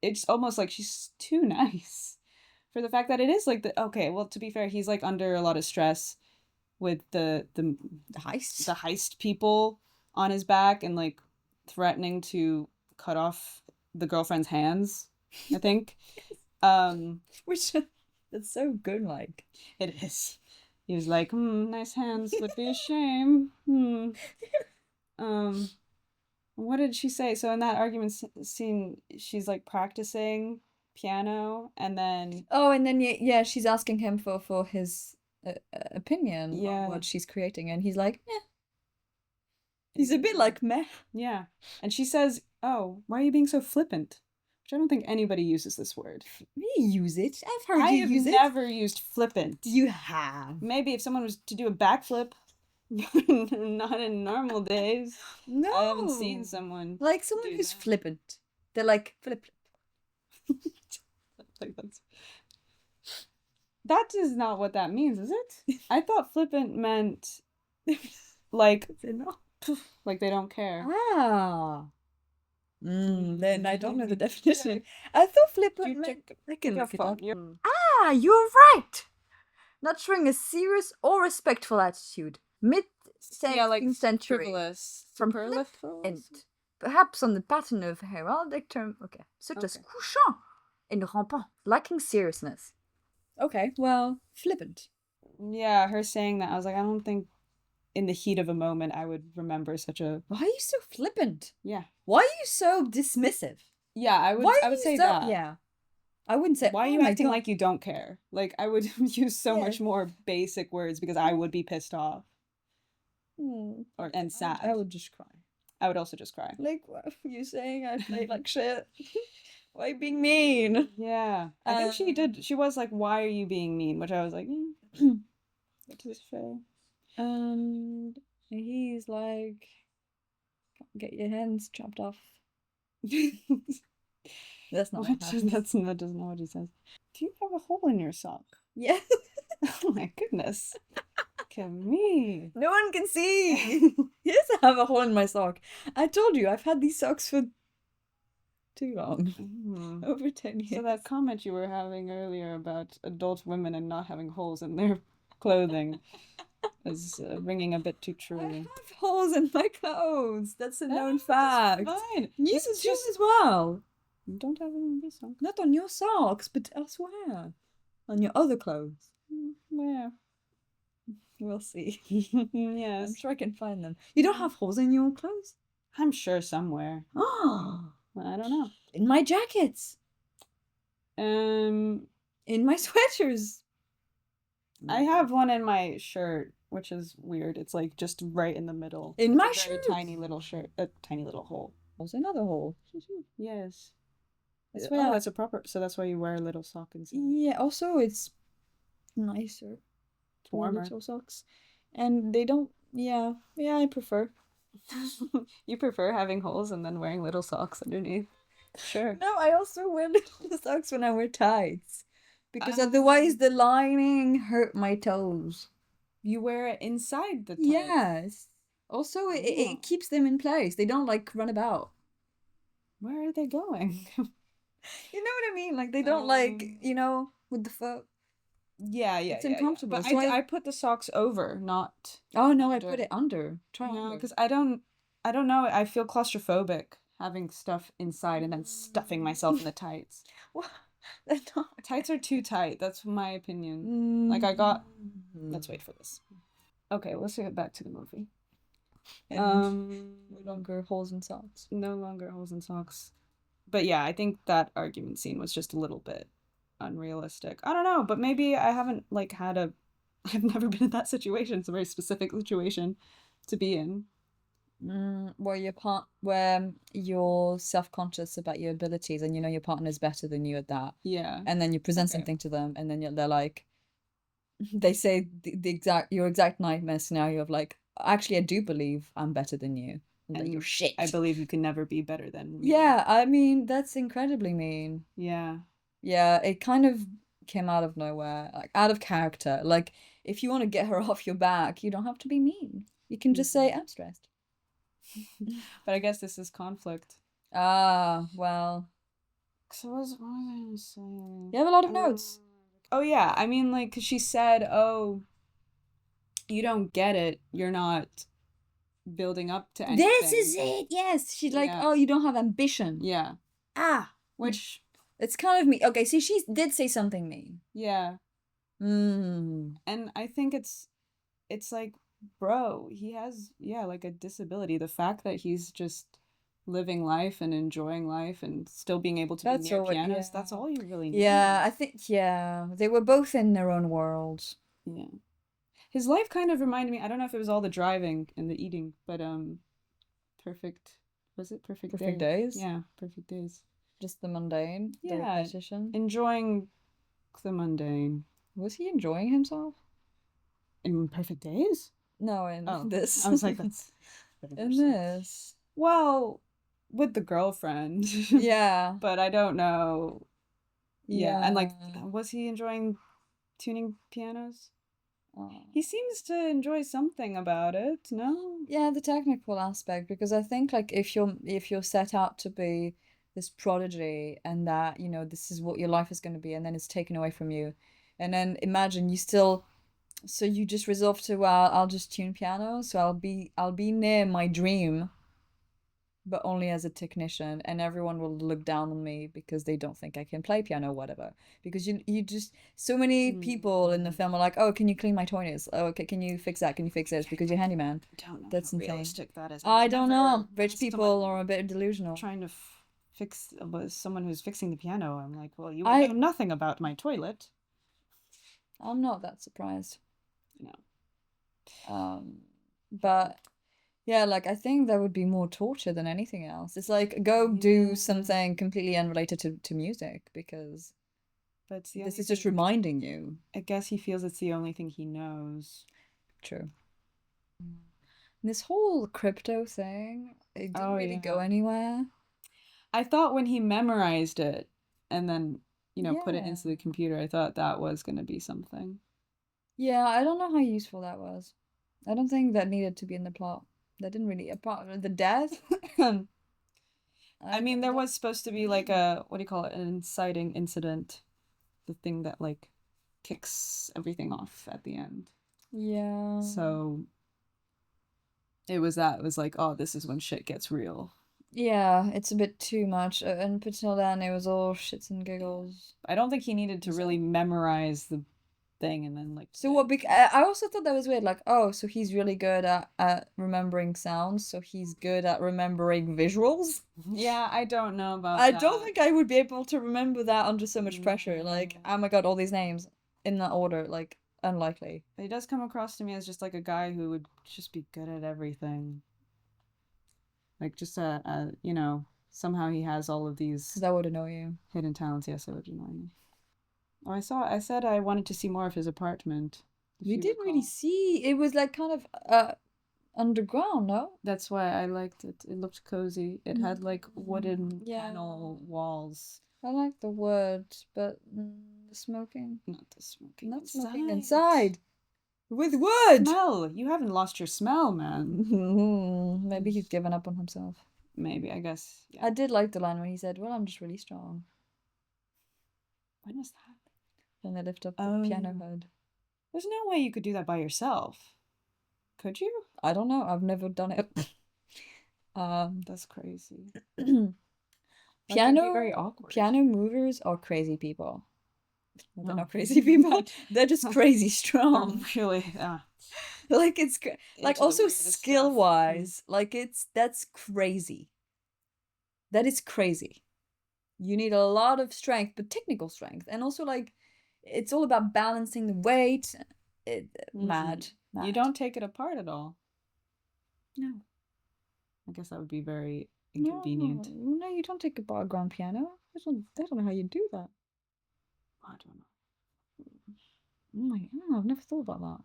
It's almost like she's too nice for the fact that it is like the. Okay, well, to be fair, he's like under a lot of stress with the heist people on his back and like threatening to cut off the girlfriend's hands, I think. Which that's so good, like. It is. He was like, nice hands would be a shame. What did she say? So in that argument scene, she's like practicing piano, and then and then yeah, she's asking him for his opinion Yeah. on what she's creating, and he's like, eh. He's a bit like meh. Yeah, and she says, "Oh, why are you being so flippant?" Which I don't think anybody uses this word. We use it. I've heard I you have use it. never used flippant. You have. Maybe if someone was to do a backflip, not in normal days. No. I haven't seen someone like someone do who's that. flippant. They're like flip. Like that is not what that means, is it? I thought flippant meant like like they don't care. Ah. Then I don't know the definition. I thought flippant meant. I can look it up. Ah, you're right. Not showing a serious or respectful attitude. Mid-16th century. Frivolous. From flippant. Perhaps on the pattern of heraldic term, such as couchant and rampant, lacking seriousness. Okay, well, flippant. Yeah, her saying that, I was like, I don't think in the heat of a moment I would remember such a. Why are you so flippant? Yeah. Why are you so dismissive? Yeah, I would say that. Yeah. I wouldn't say. Why are you acting like you don't care? Like, I would use so much more basic words because I would be pissed off. And sad. I would just cry. I would also just cry. Like, what are you saying? I played like shit. Why are you being mean? Yeah. I think she did. She was like, why are you being mean? Which I was like, that is fair. And he's like, get your hands chopped off. That's not what happens. That's not what he says. Do you have a hole in your sock? Yeah. Oh my goodness. Look at me. No one can see. Yes, I have a hole in my sock. I told you, I've had these socks for too long. Over 10 years. So that comment you were having earlier about adult women and not having holes in their clothing is ringing a bit too true. I have holes in my clothes. That's a known fact. Fine. You do as well. You don't have any on this socks. Not on your socks, but elsewhere. On your other clothes. Where? We'll see. Yes. I'm sure I can find them. You don't have holes in your clothes? I'm sure somewhere. Oh. I don't know. In my jackets. In my sweaters. I have one in my shirt, which is weird. It's like just right in the middle. In my shirt? Tiny little shirt. A tiny little hole. Also another hole. Yes. That's why that's a proper. So that's why you wear a little sock inside. Yeah. Also, it's nicer. It's warmer. Little socks, and they don't. Yeah. Yeah. I prefer. You prefer having holes and then wearing little socks underneath. Sure. No, I also wear little socks when I wear tights, because otherwise the lining hurt my toes. You wear it inside the tights. Yes. Also, it keeps them in place. They don't like run about. Where are they going? You know what I mean? Like they don't like, with the foot. Yeah. It's uncomfortable. But So I put the socks over, not. Oh no, under. I put it under. Try No, under. because I don't know. I feel claustrophobic having stuff inside and then stuffing myself in the tights. Tights are too tight. That's my opinion. Like I got. Let's wait for this. Okay, let's get back to the movie. No longer holes in socks. No longer holes in socks. But yeah, I think that argument scene was just a little bit unrealistic. I don't know, but maybe I haven't like had a. I've never been in that situation. It's a very specific situation to be in. Where you're self-conscious about your abilities and you know your partner's better than you at that, Yeah. and then you present Okay. something to them, and then they're like, they say your exact nightmare scenario of like, actually, I do believe I'm better than you, and that you're shit. I believe you can never be better than me. Yeah, I mean that's incredibly mean. Yeah. Yeah, it kind of came out of nowhere, like out of character. Like if you want to get her off your back, you don't have to be mean. You can just say, I'm stressed. But I guess this is conflict. Ah, well. So what was I gonna say? You have a lot of notes. Oh yeah, I mean like 'cause she said, "Oh, you don't get it. You're not building up to anything." This is it. Yes, she's like, Yeah. oh, you don't have ambition. Yeah. Ah, Which it's kind of me. Okay, see, she did say something mean. yeah. Mm. And I think it's like, bro, he has like a disability. The fact that he's just living life and enjoying life and still being able to That's be near all. pianos, Yeah. that's all you really need. Yeah, I think they were both in their own worlds. Yeah. His life kind of reminded me, I don't know if it was all the driving and the eating, but Perfect Perfect Days? Yeah, Perfect Days. Just the mundane, the Yeah. repetition. Enjoying the mundane. Was he enjoying himself? In Perfect Days? No, in Oh, this. I was like, that's in this. Well, with the girlfriend. Yeah. But I don't know. Yeah. And like, Yeah. was he enjoying tuning pianos? Oh. He seems to enjoy something about it, no? Yeah, the technical aspect, because I think like if you're set out to be this prodigy and that, you know, this is what your life is going to be, and then it's taken away from you. And then imagine so you just resolve to, well, I'll just tune piano, so I'll be near my dream, but only as a technician, and everyone will look down on me because they don't think I can play piano or whatever. Because you just, so many people in the film are like, oh, can you clean my toilets? Oh, okay, can you fix that? Can you fix this? Because you're handyman. I don't know That's how insane. realistic that is. I don't know. Never Rich asked people someone are a bit delusional. trying to fix someone who's fixing the piano. I'm like, well, you I- know nothing about my toilet. I'm not that surprised. No. But yeah, like I think that would be more torture than anything else. It's like go do Yeah. something completely unrelated to music, because But it's the this only is just thing- reminding you. I guess he feels it's the only thing he knows. True. This whole crypto thing, it didn't Oh, really go yeah. anywhere. I thought when he memorized it and then, put it into Yeah. the computer, I thought that was going to be something. Yeah, I don't know how useful that was. I don't think that needed to be in the plot. That didn't really, apart from the death. I mean, there was supposed to be like a, what do you call it, an inciting incident. The thing that like kicks everything off at the end. Yeah. So it was like, oh, this is when shit gets real. Yeah, it's a bit too much. And until then, it was all shits and giggles. I don't think he needed to So- really memorize the thing and then like. So what? I also thought that was weird. Like, oh, so he's really good at remembering sounds. So he's good at remembering visuals. Yeah, I don't know about I that. don't think I would be able to remember that under so much pressure. Like, oh my god, all these names in that order. Like, unlikely. He does come across to me as just like a guy who would just be good at everything. Like just somehow he has all of these That would annoy you. hidden talents. Yes, it would annoy me. Oh, I said I wanted to see more of his apartment. if We you didn't really recall. see. It was like kind of underground, no? That's why I liked it. It looked cozy. It had like wooden Yeah. panel walls. I like the wood, but the smoking. Not the smoking. Not smoking inside. With wood! Smell. You haven't lost your smell, man. Maybe he's given up on himself. Maybe, I guess. Yeah. I did like the line when he said, well, I'm just really strong. When was that? Then they lift up the piano Oh. hood. There's no way you could do that by yourself. Could you? I don't know. I've never done it. That's crazy. Like, it'd be very awkward. piano movers are crazy people. Well, they're Oh. not crazy people. They're just crazy strong. Really, Like it's like into the also weirdest stuff. skill wise, like that's crazy. That is crazy. You need a lot of strength, but technical strength, and also like it's all about balancing the weight. Mad. You don't take it apart at all. No. I guess that would be very inconvenient. No, you don't take apart a grand piano. I don't know how you do that. I don't know. I've never thought about that.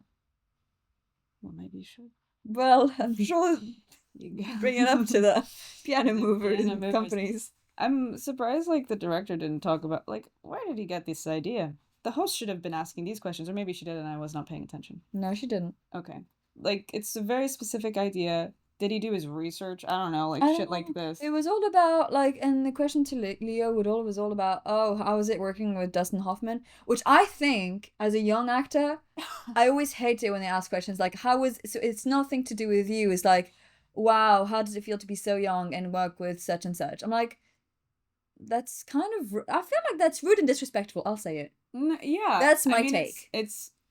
Well, maybe you should. Well, I'm sure you bring it up to the piano movers piano and movers. companies. I'm surprised, like, the director didn't talk about, like, where did he get this idea? The host should have been asking these questions, or maybe she did and I was not paying attention. No, she didn't. Okay. Like, it's a very specific idea. Did he do his research? I don't know, like, I don't shit like know. this. It was all about like, and the question to Leo was all about, oh, how is it working with Dustin Hoffman? Which I think, as a young actor, I always hate it when they ask questions like, how was so? It's nothing to do with you. It's like, wow, how does it feel to be so young and work with such and such? I'm like, that's kind of. I feel like that's rude and disrespectful. I'll say it. Yeah. That's my I mean, take.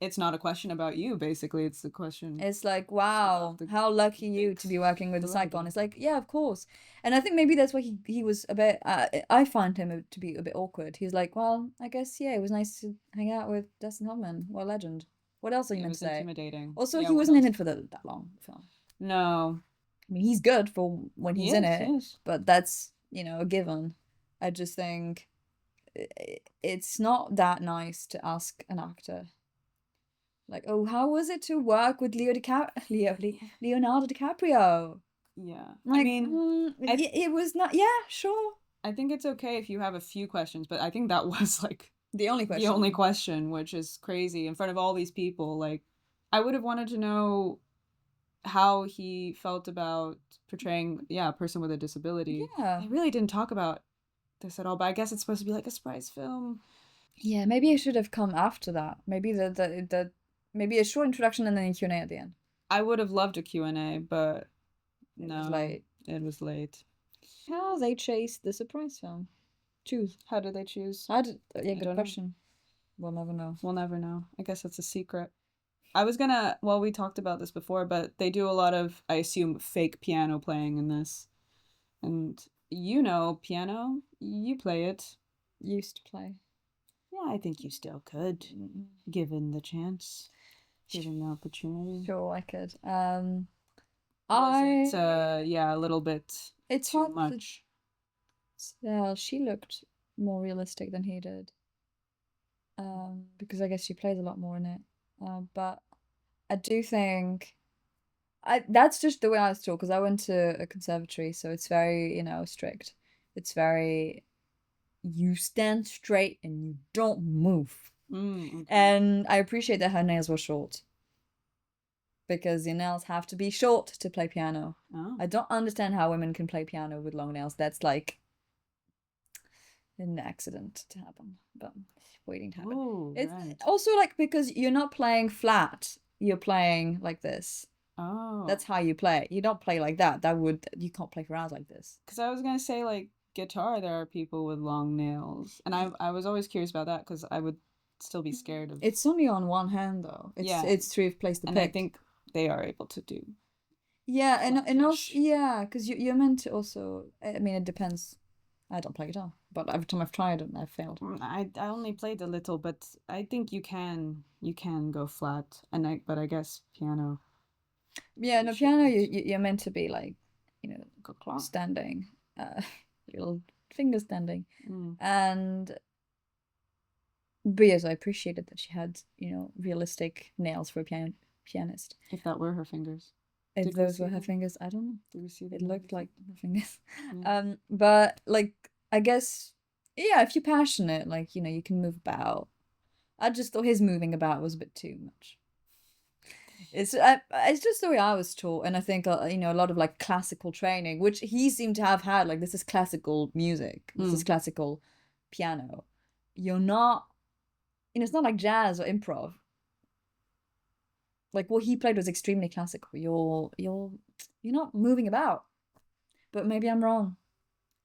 It's not a question about you, basically. It's the question. It's like, wow, the how lucky you big to be working with a celebrity. Saigon. It's like, yeah, of course. And I think maybe that's why he was a bit, I find him to be a bit awkward. He's like, well, I guess, yeah, it was nice to hang out with Dustin Hoffman. What a legend. What else are you It meant was to say? intimidating. Also, Yeah, he what wasn't in else? it for that long film. No. I mean, he's good for when he's in Yes, it, yes. but that's, a given. I just think it's not that nice to ask an actor. Like, oh, how was it to work with Leonardo DiCaprio? Yeah. Like, I mean, it was not. Yeah, sure. I think it's okay if you have a few questions, but I think that was like The only question. the only question, which is crazy in front of all these people. Like, I would have wanted to know how he felt about portraying, a person with a disability. Yeah. They really didn't talk about this at all, but I guess it's supposed to be like a surprise film. Yeah, maybe it should have come after that. Maybe maybe a short introduction and then a Q&A at the end. I would have loved a Q&A, but It no, was late. It was late. How they chased the surprise film? Choose. How did they choose? Yeah, don't good know. question. We'll never know. We'll never know. I guess that's a secret. I was gonna, well, we talked about this before, but they do a lot of, I assume, fake piano playing in this. And piano, you play it. Used to play. Yeah, I think you still could, given the chance, given the opportunity. Sure, I could. Was it, a little bit it's too hard much. Well, she looked more realistic than he did. Because I guess she plays a lot more in it. But I do think that's just the way I was taught, because I went to a conservatory, so it's very, strict. It's very, you stand straight and you don't move. Okay. And I appreciate that her nails were short, because your nails have to be short to play piano. Oh. I don't understand how women can play piano with long nails. That's like an accident to happen, but waiting to happen. Oh, It's right. also like, because you're not playing flat, you're playing like this. Oh. That's how you play. You don't play like that. You can't play for hours like this. Because I was gonna say, like, guitar, there are people with long nails, and I was always curious about that, because I would still be scared of. It's only on one hand though. It's to replace the and pick. I think they are able to do. Yeah, and also, flat-ish. because you're meant to also. I mean, it depends. I don't play guitar, but every time I've tried it, I've failed. I only played a little, but I think you can go flat, but I guess piano. Yeah, You no, should piano, not. you're meant to be like, Go claw. standing, little finger standing, and. But yes, I appreciated that she had, realistic nails for a pianist. If that were her fingers. If Did we those see were her them? fingers, I don't know. Did we see It them? looked like her fingers. Yeah. But like, I guess, yeah, if you're passionate, like, you can move about. I just thought his moving about was a bit too much. It's just the way I was taught, and I think a lot of like classical training, which he seemed to have had. Like, this is classical music, this is classical piano. You're not, it's not like jazz or improv. Like, what he played was extremely classical. You're not moving about. but maybe I'm wrong.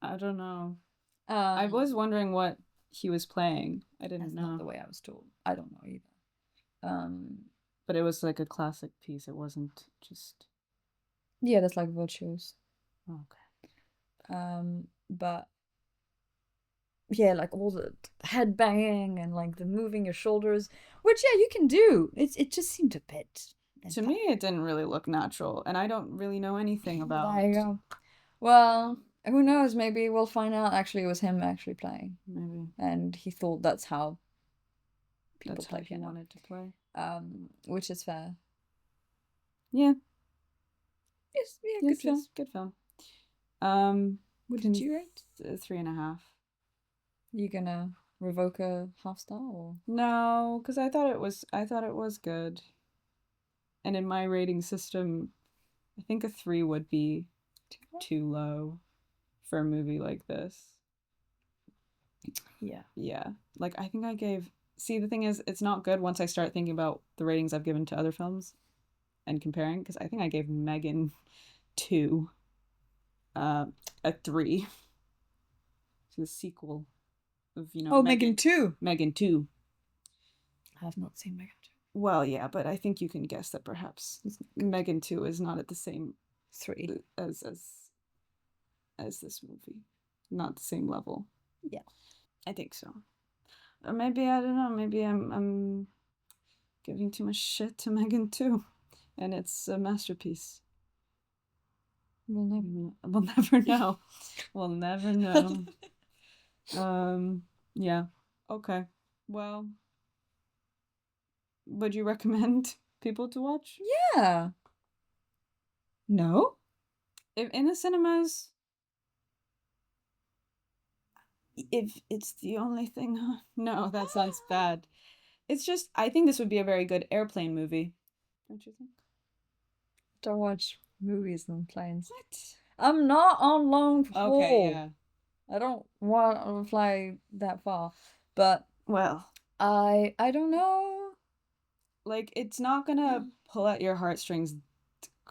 I don't know. I was wondering what he was playing. I didn't That's not the know. way I was told. I don't know either. But it was like a classic piece. It wasn't just Yeah, that's like virtuos. okay. But yeah, like all the head banging and like the moving your shoulders, which yeah, you can do. It just seemed a bit. To me, it didn't really look natural, and I don't really know anything about. There you go. Well, who knows? Maybe we'll find out. Actually, it was him actually playing, Maybe and he thought that's how people that's play how he piano. wanted to play. Which is fair. Yeah. Yes, yeah, Yes, good film. yes, good film. What can did you rate? 3.5. You gonna revoke a half star or? No, because I thought it was good. And in my rating system, I think a 3 would be too low for a movie like this. Yeah. Yeah. Like I think I gave see the thing is it's not good once I start thinking about the ratings I've given to other films and comparing because I think I gave Megan 2 a 3. To the sequel of Megan 2. Megan 2. I have not seen Megan 2. Well, yeah, but I think you can guess that perhaps Megan 2 is not at the same 3 as this movie. Not the same level. Yeah. I think so. Or maybe I don't know, maybe I'm giving too much shit to Megan 2 and it's a masterpiece. We'll never know. We'll never know. Yeah. Okay. Well, would you recommend people to watch? Yeah. No? If in the cinemas, if it's the only thing, no, that sounds bad. It's just, I think this would be a very good airplane movie. Don't you think? Don't watch movies on planes. What? I'm not on long haul. Okay, yeah. I don't want to fly that far. But Well, I don't know. like it's not gonna pull at your heartstrings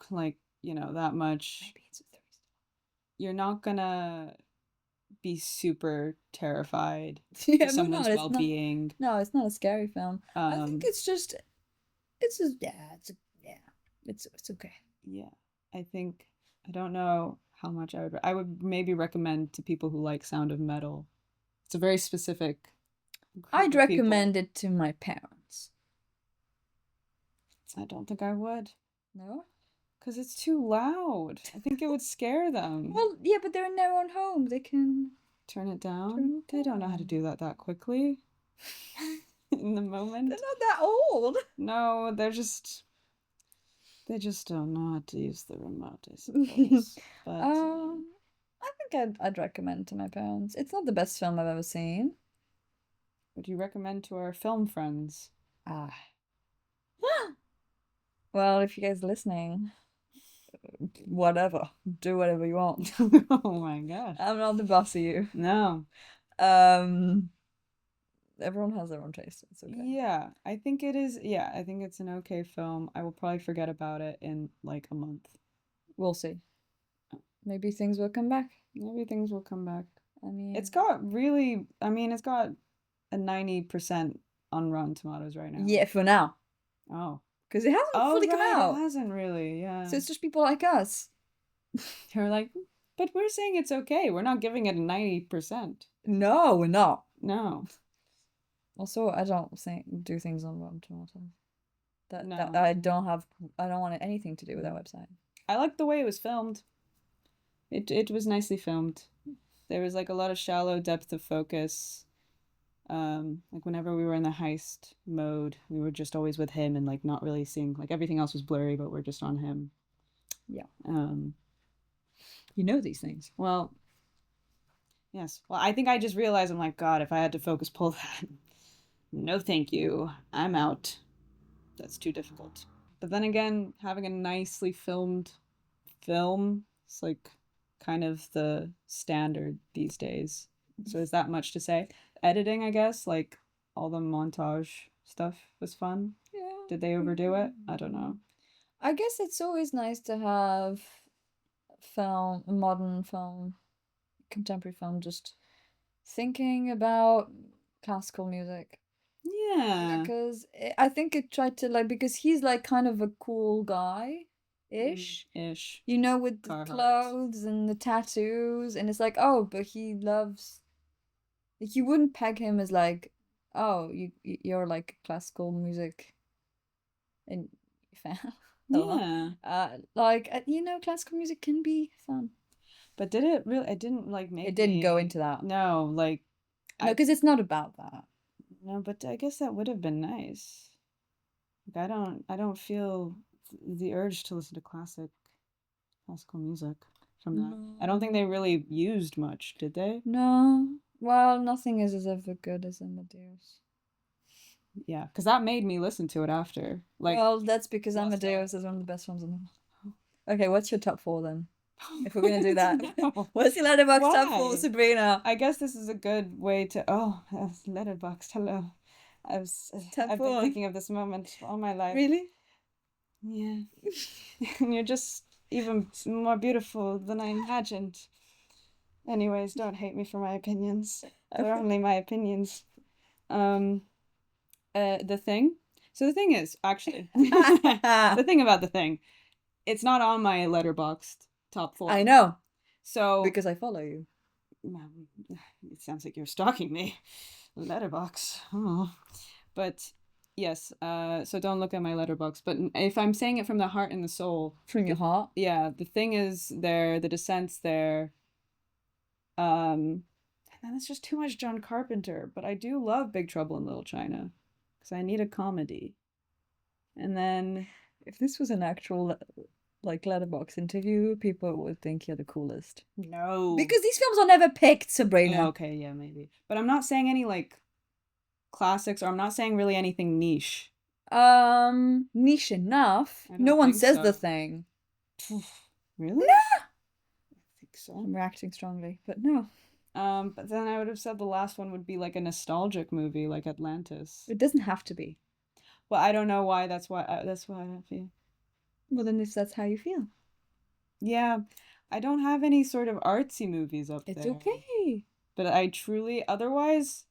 like, that much. Maybe it's a 3 star. You're not gonna be super terrified Yeah, for someone's well-being. No, it's not a scary film. I think it's okay. Yeah, I think I don't know how much I would maybe recommend to people who like Sound of Metal. It's a very specific group I'd of people. recommend it to my parents. I don't think I would. No? Because it's too loud. I think it would scare them. Well, yeah, but they're in their own home. They can Turn it down. turn it They don't know how to down. do that quickly. In the moment. They're not that old. No, they just don't know how to use the remote, I suppose. But I think I'd recommend to my parents. It's not the best film I've ever seen. would you recommend to our film friends? Ah. Well, if you guys are listening, whatever. Do whatever you want. Oh my gosh. I'm not the boss of you. No. Everyone has their own taste. It's okay. Yeah, I think it is. Yeah, I think it's an okay film. I will probably forget about it in like a month. We'll see. Maybe things will come back. Maybe things will come back. I mean, it's got a 90% on Rotten Tomatoes right now. Yeah, for now. Oh. Because it hasn't fully come out. It hasn't really, yeah. So it's just people like us. They're like, but we're saying it's okay. We're not giving it a 90%. No, we're not. No. Also, I don't do things on Rotten Tomatoes. No. I don't want anything to do with that website. I liked the way it was filmed. It was nicely filmed. There was like a lot of shallow depth of focus. Like whenever we were in the heist mode, we were just always with him and like not really seeing, like everything else was blurry, but we're just on him. Yeah. You know these things. Well, yes. Well, I think I just realized, I'm like, God, if I had to focus pull that, no thank you. I'm out. That's too difficult. But then again, having a nicely filmed film is like kind of the standard these days. So is that much to say? Editing, I guess, like all the montage stuff was fun. Yeah. Did they overdo it? I don't know. I guess it's always nice to have film, a modern film, contemporary film, just thinking about classical music. Yeah. Because I think it tried to like, because he's like kind of a cool guy ish, Ish. you know, with the Carhartt. clothes and the tattoos, and it's like, oh, but he loves, like, you wouldn't peg him as like, oh, you're like classical music and fan. Yeah. Like, you know, classical music can be fun. But did it really? It didn't like make It didn't go me- into that. No, like No, I- because it's not about that. no, but I guess that would have been nice. Like I don't feel the urge to listen to classical music from that. I don't think they really used much, did they? No. Well, nothing is as ever good as Amadeus. Yeah, because that made me listen to it after. Like, Well, that's because Lost Amadeus is one of the best films in the world. Okay, what's your top 4 then? If we're gonna do that, No. what's your letterbox top Why? 4, Sabrina? I guess this is a good way to. Oh, Letterboxd. Hello. Top I've been 4. thinking of this moment all my life. Really? Yeah. And you're just even more beautiful than I imagined. Anyways, don't hate me for my opinions. They're only my opinions. The Thing. So the thing is, actually, the thing about The Thing, it's not on my Letterboxd top 4. I know, So because I follow you. it sounds like you're stalking me. Letterbox. Oh. But yes, so don't look at my Letterbox. But if I'm saying it from the heart and the soul, From your heart. yeah, The Thing is there, The Descent's there. And then it's just too much John Carpenter. But I do love Big Trouble in Little China because I need a comedy. And then If this was an actual like letterbox interview, people would think you're the coolest. no, Because these films are never picked, Sabrina. okay, yeah, maybe. But I'm not saying any like classics, or I'm not saying really anything niche. Niche enough. I No don't one think says so. the thing. Really? I think so. I'm reacting strongly, but no. But then I would have said the last one would be like a nostalgic movie, like Atlantis. It doesn't have to be. Well, I don't know why. That's why I feel. Well, then if that's how you feel, Yeah, I don't have any sort of artsy movies up it's there. okay. But I truly, otherwise,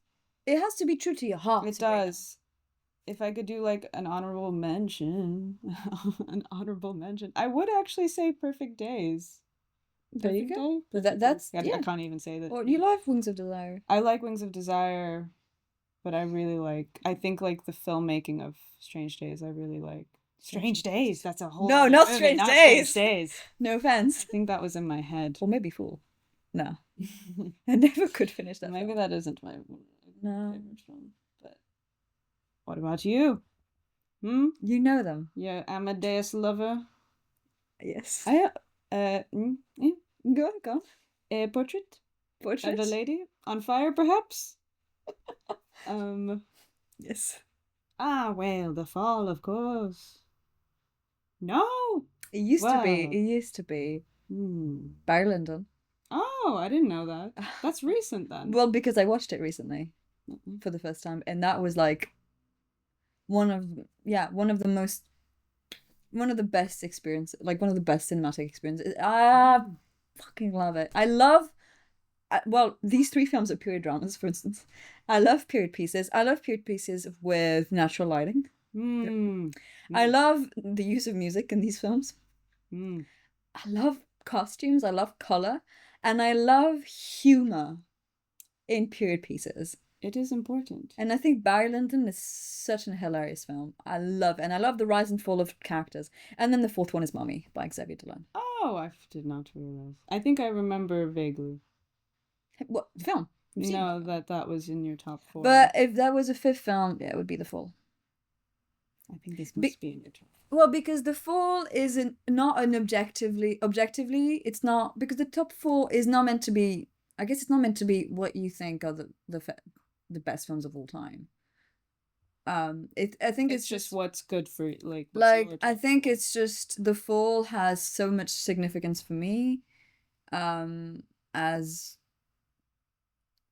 It has to be true to your heart. it Sabrina. does. If I could do like an honorable mention, I would actually say Perfect Days. There you Perfect go. Day? But Perfect that's Day? yeah. I can't even say that. Or you love Wings of Desire. I like Wings of Desire, but I really like. I think like the filmmaking of Strange Days. I really like. Strange Days. That's a whole. No, other not movie, Strange not Days. Strange Days. No offense. I think that was in my head. Or maybe Fool. No, I never could finish that. Maybe film. that isn't my No. favorite film. But what about you? You know them. Yeah, Amadeus lover. Yes. I Go on. a portrait Portrait. of a lady on fire, perhaps. Yes. Well, The Fall, of course. No. It used to be. Wow. It used to be. Hmm. Barry Lyndon. Oh, I didn't know that. That's recent then. Well, because I watched it recently Mhm. for the first time, and that was like one of the best experiences, like one of the best cinematic experiences. I fucking love it. Well, these 3 films are period dramas, for instance. I love period pieces. I love period pieces with natural lighting. Hmm. I love the use of music in these films. Hmm. I love costumes. I love color, and I love humor in period pieces. It is important. And I think Barry Lyndon is such an hilarious film. I love it. And I love the rise and fall of characters. And then the 4th one is Mummy by Xavier Dolan. Oh, I did not realize. I think I remember vaguely. What film? You've seen No, it. that was in your top 4. But if that was a 5th film, yeah, it would be The Fall. I think this must be in your top. Well, because The Fall is not an objectively, it's not, because the top 4 is not meant to be, I guess it's not meant to be what you think are the best films of all time. I think It's just what's good for like. what's like your I top think 4? it's just The Fall has so much significance for me, as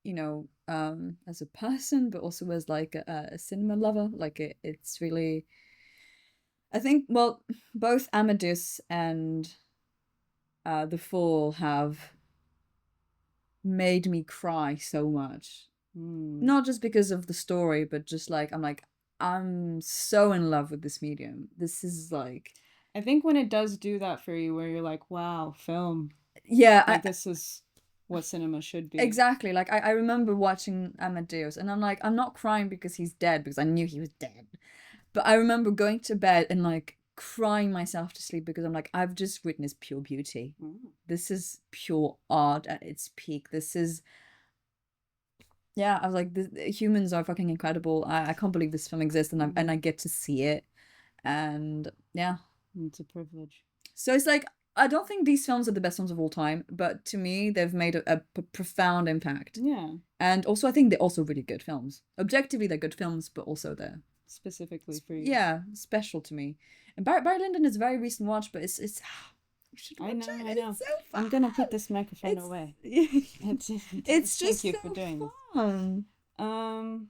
you know, as a person, but also as like a cinema lover. Like it's really, I think, well, both Amadeus and The Fall have made me cry so much. Not just because of the story, but just like I'm so in love with this medium. This is like, I think when it does do that for you, where you're like, wow, film, yeah, like this is what cinema should be. exactly. Like I remember watching Amadeus, and I'm like, I'm not crying because he's dead, because I knew he was dead. But I remember going to bed and like crying myself to sleep because I'm like, I've just witnessed pure beauty. This is pure art at its peak. This is, yeah, I was like, the humans are fucking incredible. I can't believe this film exists, and I get to see it. And yeah, It's a privilege. so it's like, I don't think these films are the best films of all time, but to me, they've made a profound impact. Yeah. And also, I think they're also really good films. Objectively, they're good films, but also they're Specifically for you. yeah, special to me. And Barry Lyndon is a very recent watch, but it's you should watch it. I know. It's so I'm gonna put fun. this microphone It's- away. it's It's just thank you so for doing this. fun. Um.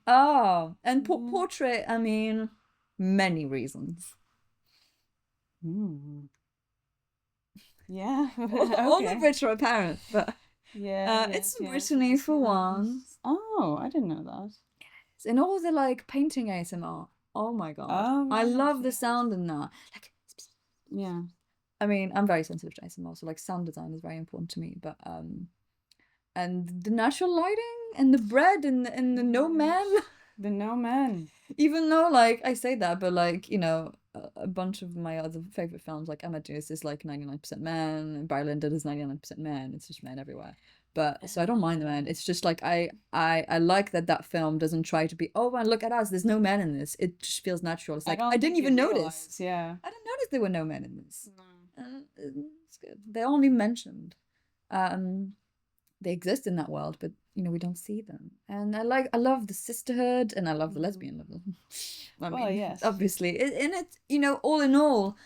And Portrait, I mean, many reasons. Yeah. All Okay. of which are apparent, but Yeah. it's yes, Brittany yes, for yes. one. Oh, I didn't know that. And all the like painting ASMR. Oh my god. Oh, I right, love the yes. sound in that. Like, Yeah. I mean, I'm very sensitive to ASMR, so like sound design is very important to me. But and the natural lighting and the bread and the no man. The No Man. Even though like I say that, but like, you know, a bunch of my other favorite films like Amadeus is like 99% man, and Barry Lyndon is 99% man. It's just men everywhere. But so I don't mind the man. It's just like I like that film doesn't try to be, oh man, look at us, there's no men in this. It just feels natural. It's like I didn't even notice. Yeah. I didn't notice there were no men in this. No. It's good. They're only mentioned. They exist in that world, but you know, we don't see them. And I love the sisterhood, and I love the lesbian level. I Well, mean, yes. obviously, and it, you know, all in all,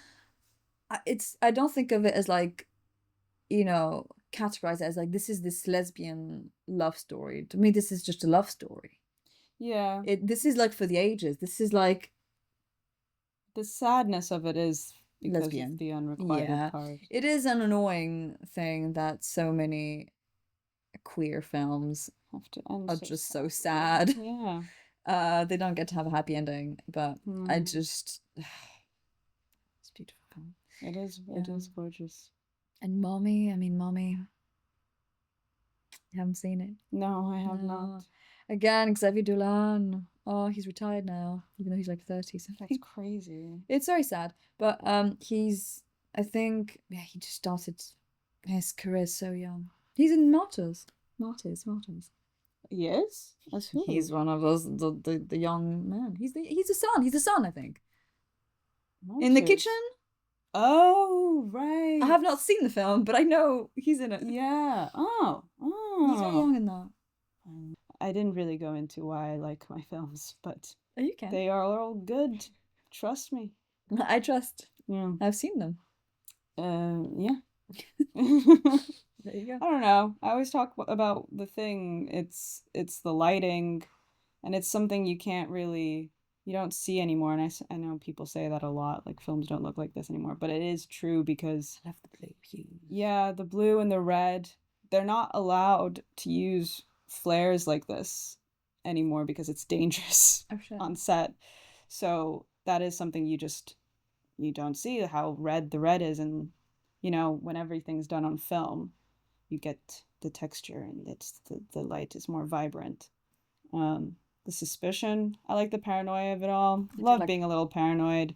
I don't think of it as like, you know, categorize it as like this is this lesbian love story. To me, this is just a love story. Yeah. This is like for the ages. This is like The sadness of it is because lesbian. of the unrequited part. It is an annoying thing that so many queer films Have to end are so just so sadly. sad. Yeah. They don't get to have a happy ending, but I just it's a beautiful film. It is. It is gorgeous. And Mommy, I mean, Mommy, you haven't seen it? No, I have not. Again, Xavier Dolan. Oh, he's retired now, even though he's like 30 something. That's crazy. It's very sad, but he's, I think, yeah, he just started his career so young. He's in Martyrs. Martyrs. He is? As who? He's one of those the young men. He's the son. He's the son, I think. In the Martyrs. kitchen. Oh, right. I have not seen the film, but I know he's in it. Yeah. Oh. He's very young in that. I didn't really go into why I like my films, but Oh, you can. they are all good. Trust me. I trust. Yeah. I've seen them. Yeah. There you go. I don't know. I always talk about The Thing. It's the lighting, and it's something you can't really, you don't see anymore. And I know people say that a lot, like films don't look like this anymore, but it is true because I love the blue hue. yeah, the blue and the red, they're not allowed to use flares like this anymore because it's dangerous Oh shit. on set. So that is something you don't see how red the red is, and you know, when everything's done on film, you get the texture and it's the light is more vibrant. The suspicion, I like the paranoia of it all. Love being a little paranoid.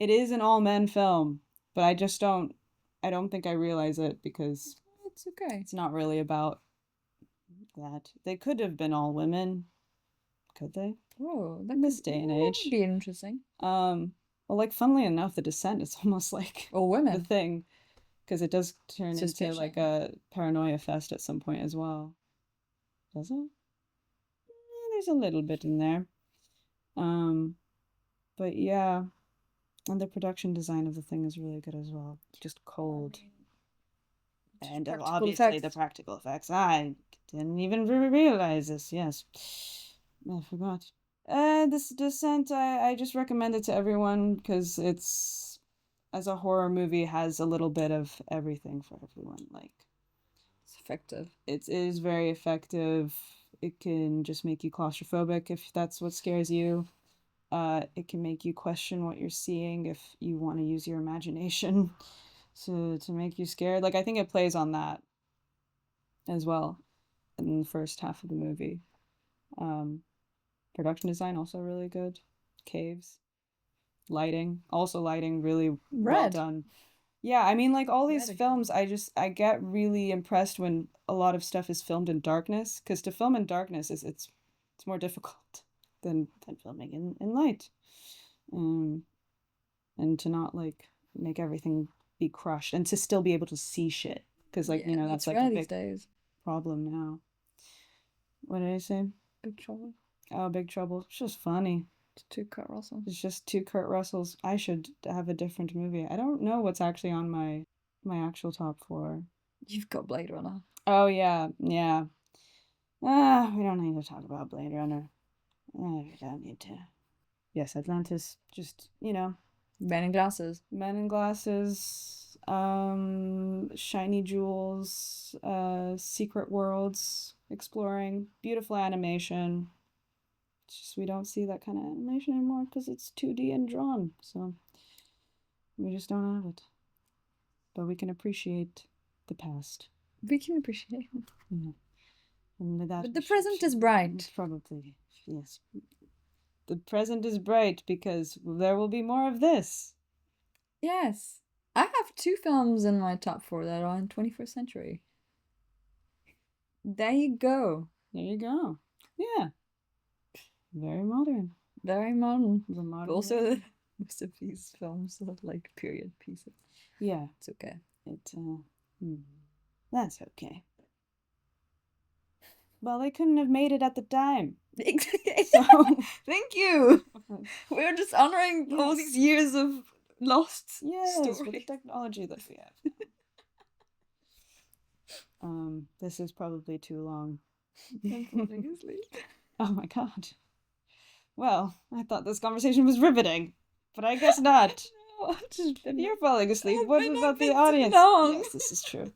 It is an all men film, but I don't think I realize it because It's okay. it's not really about that. They could have been all women. Could they? Oh, In this day and age. That'd be interesting. Well, like, funnily enough, The Descent is almost like Or The women. Thing, because it does turn into Suspicion. like a paranoia fest at some point as well. Does it? There's a little bit in there. But yeah, and the production design of the thing is really good as well. Just cold. And practical obviously the effects. practical effects. I didn't even realize this. Yes. I forgot. This Descent, I just recommend it to everyone because it's as a horror movie, has a little bit of everything for everyone. Like, It's effective. it is very effective. It can just make you claustrophobic if that's what scares you. It can make you question what you're seeing if you want to use your imagination to make you scared. Like, I think it plays on that as well in the first half of the movie. Production design also really good. Caves, lighting, also lighting really well Red. done. Yeah, I mean, like all these Red again. films, I get really impressed when a lot of stuff is filmed in darkness, because to film in darkness it's more difficult than filming in light. Um, and to not like make everything be crushed and to still be able to see shit, because like Yeah, that's that's like a rare these big days. problem now. What did I say? Big Trouble. Oh, Big Trouble. It's just funny. It's two Kurt Russell. It's just two Kurt Russells. I should have a different movie. I don't know what's actually on my actual top 4. You've got Blade Runner. Oh yeah, yeah. We don't need to talk about Blade Runner. We don't need to. Yes, Atlantis. Just Man in Glasses. Men in Glasses, shiny jewels, secret worlds, exploring, beautiful animation. It's just we don't see that kind of animation anymore because it's 2D and drawn, so we just don't have it. But we can appreciate the past. We can appreciate it. Yeah. And with that, But the present is bright. Probably, yes. The present is bright because there will be more of this. Yes. I have 2 films in my top 4 that are in 21st century. There you go. There you go. Yeah. Very modern. Very modern. The modern. But also, most of these films are like period pieces. Yeah. It's okay. That's okay. Well, they couldn't have made it at the time. So, thank you. We're just honoring all these years of lost with the stories. technology that we have. This is probably too long. Oh my god. Well, I thought this conversation was riveting, but I guess not. No, If you're falling asleep, I've what been about up the too audience? long. Yes, this is true.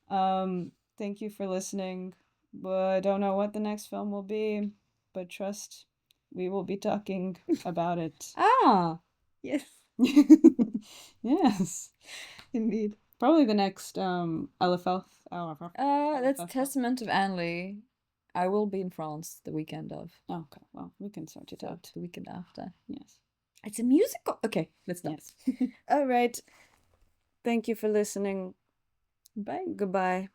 Thank you for listening. But I don't know what the next film will be, but trust we will be talking about it. Yes. Yes. Indeed. Probably the next LFL. That's Testament of Anne-Lee. I will be in France the weekend of. Okay, well, we can sort it out. The weekend after. Yes. It's a musical. Okay, let's stop. Yes. All right. Thank you for listening. Bye. Goodbye.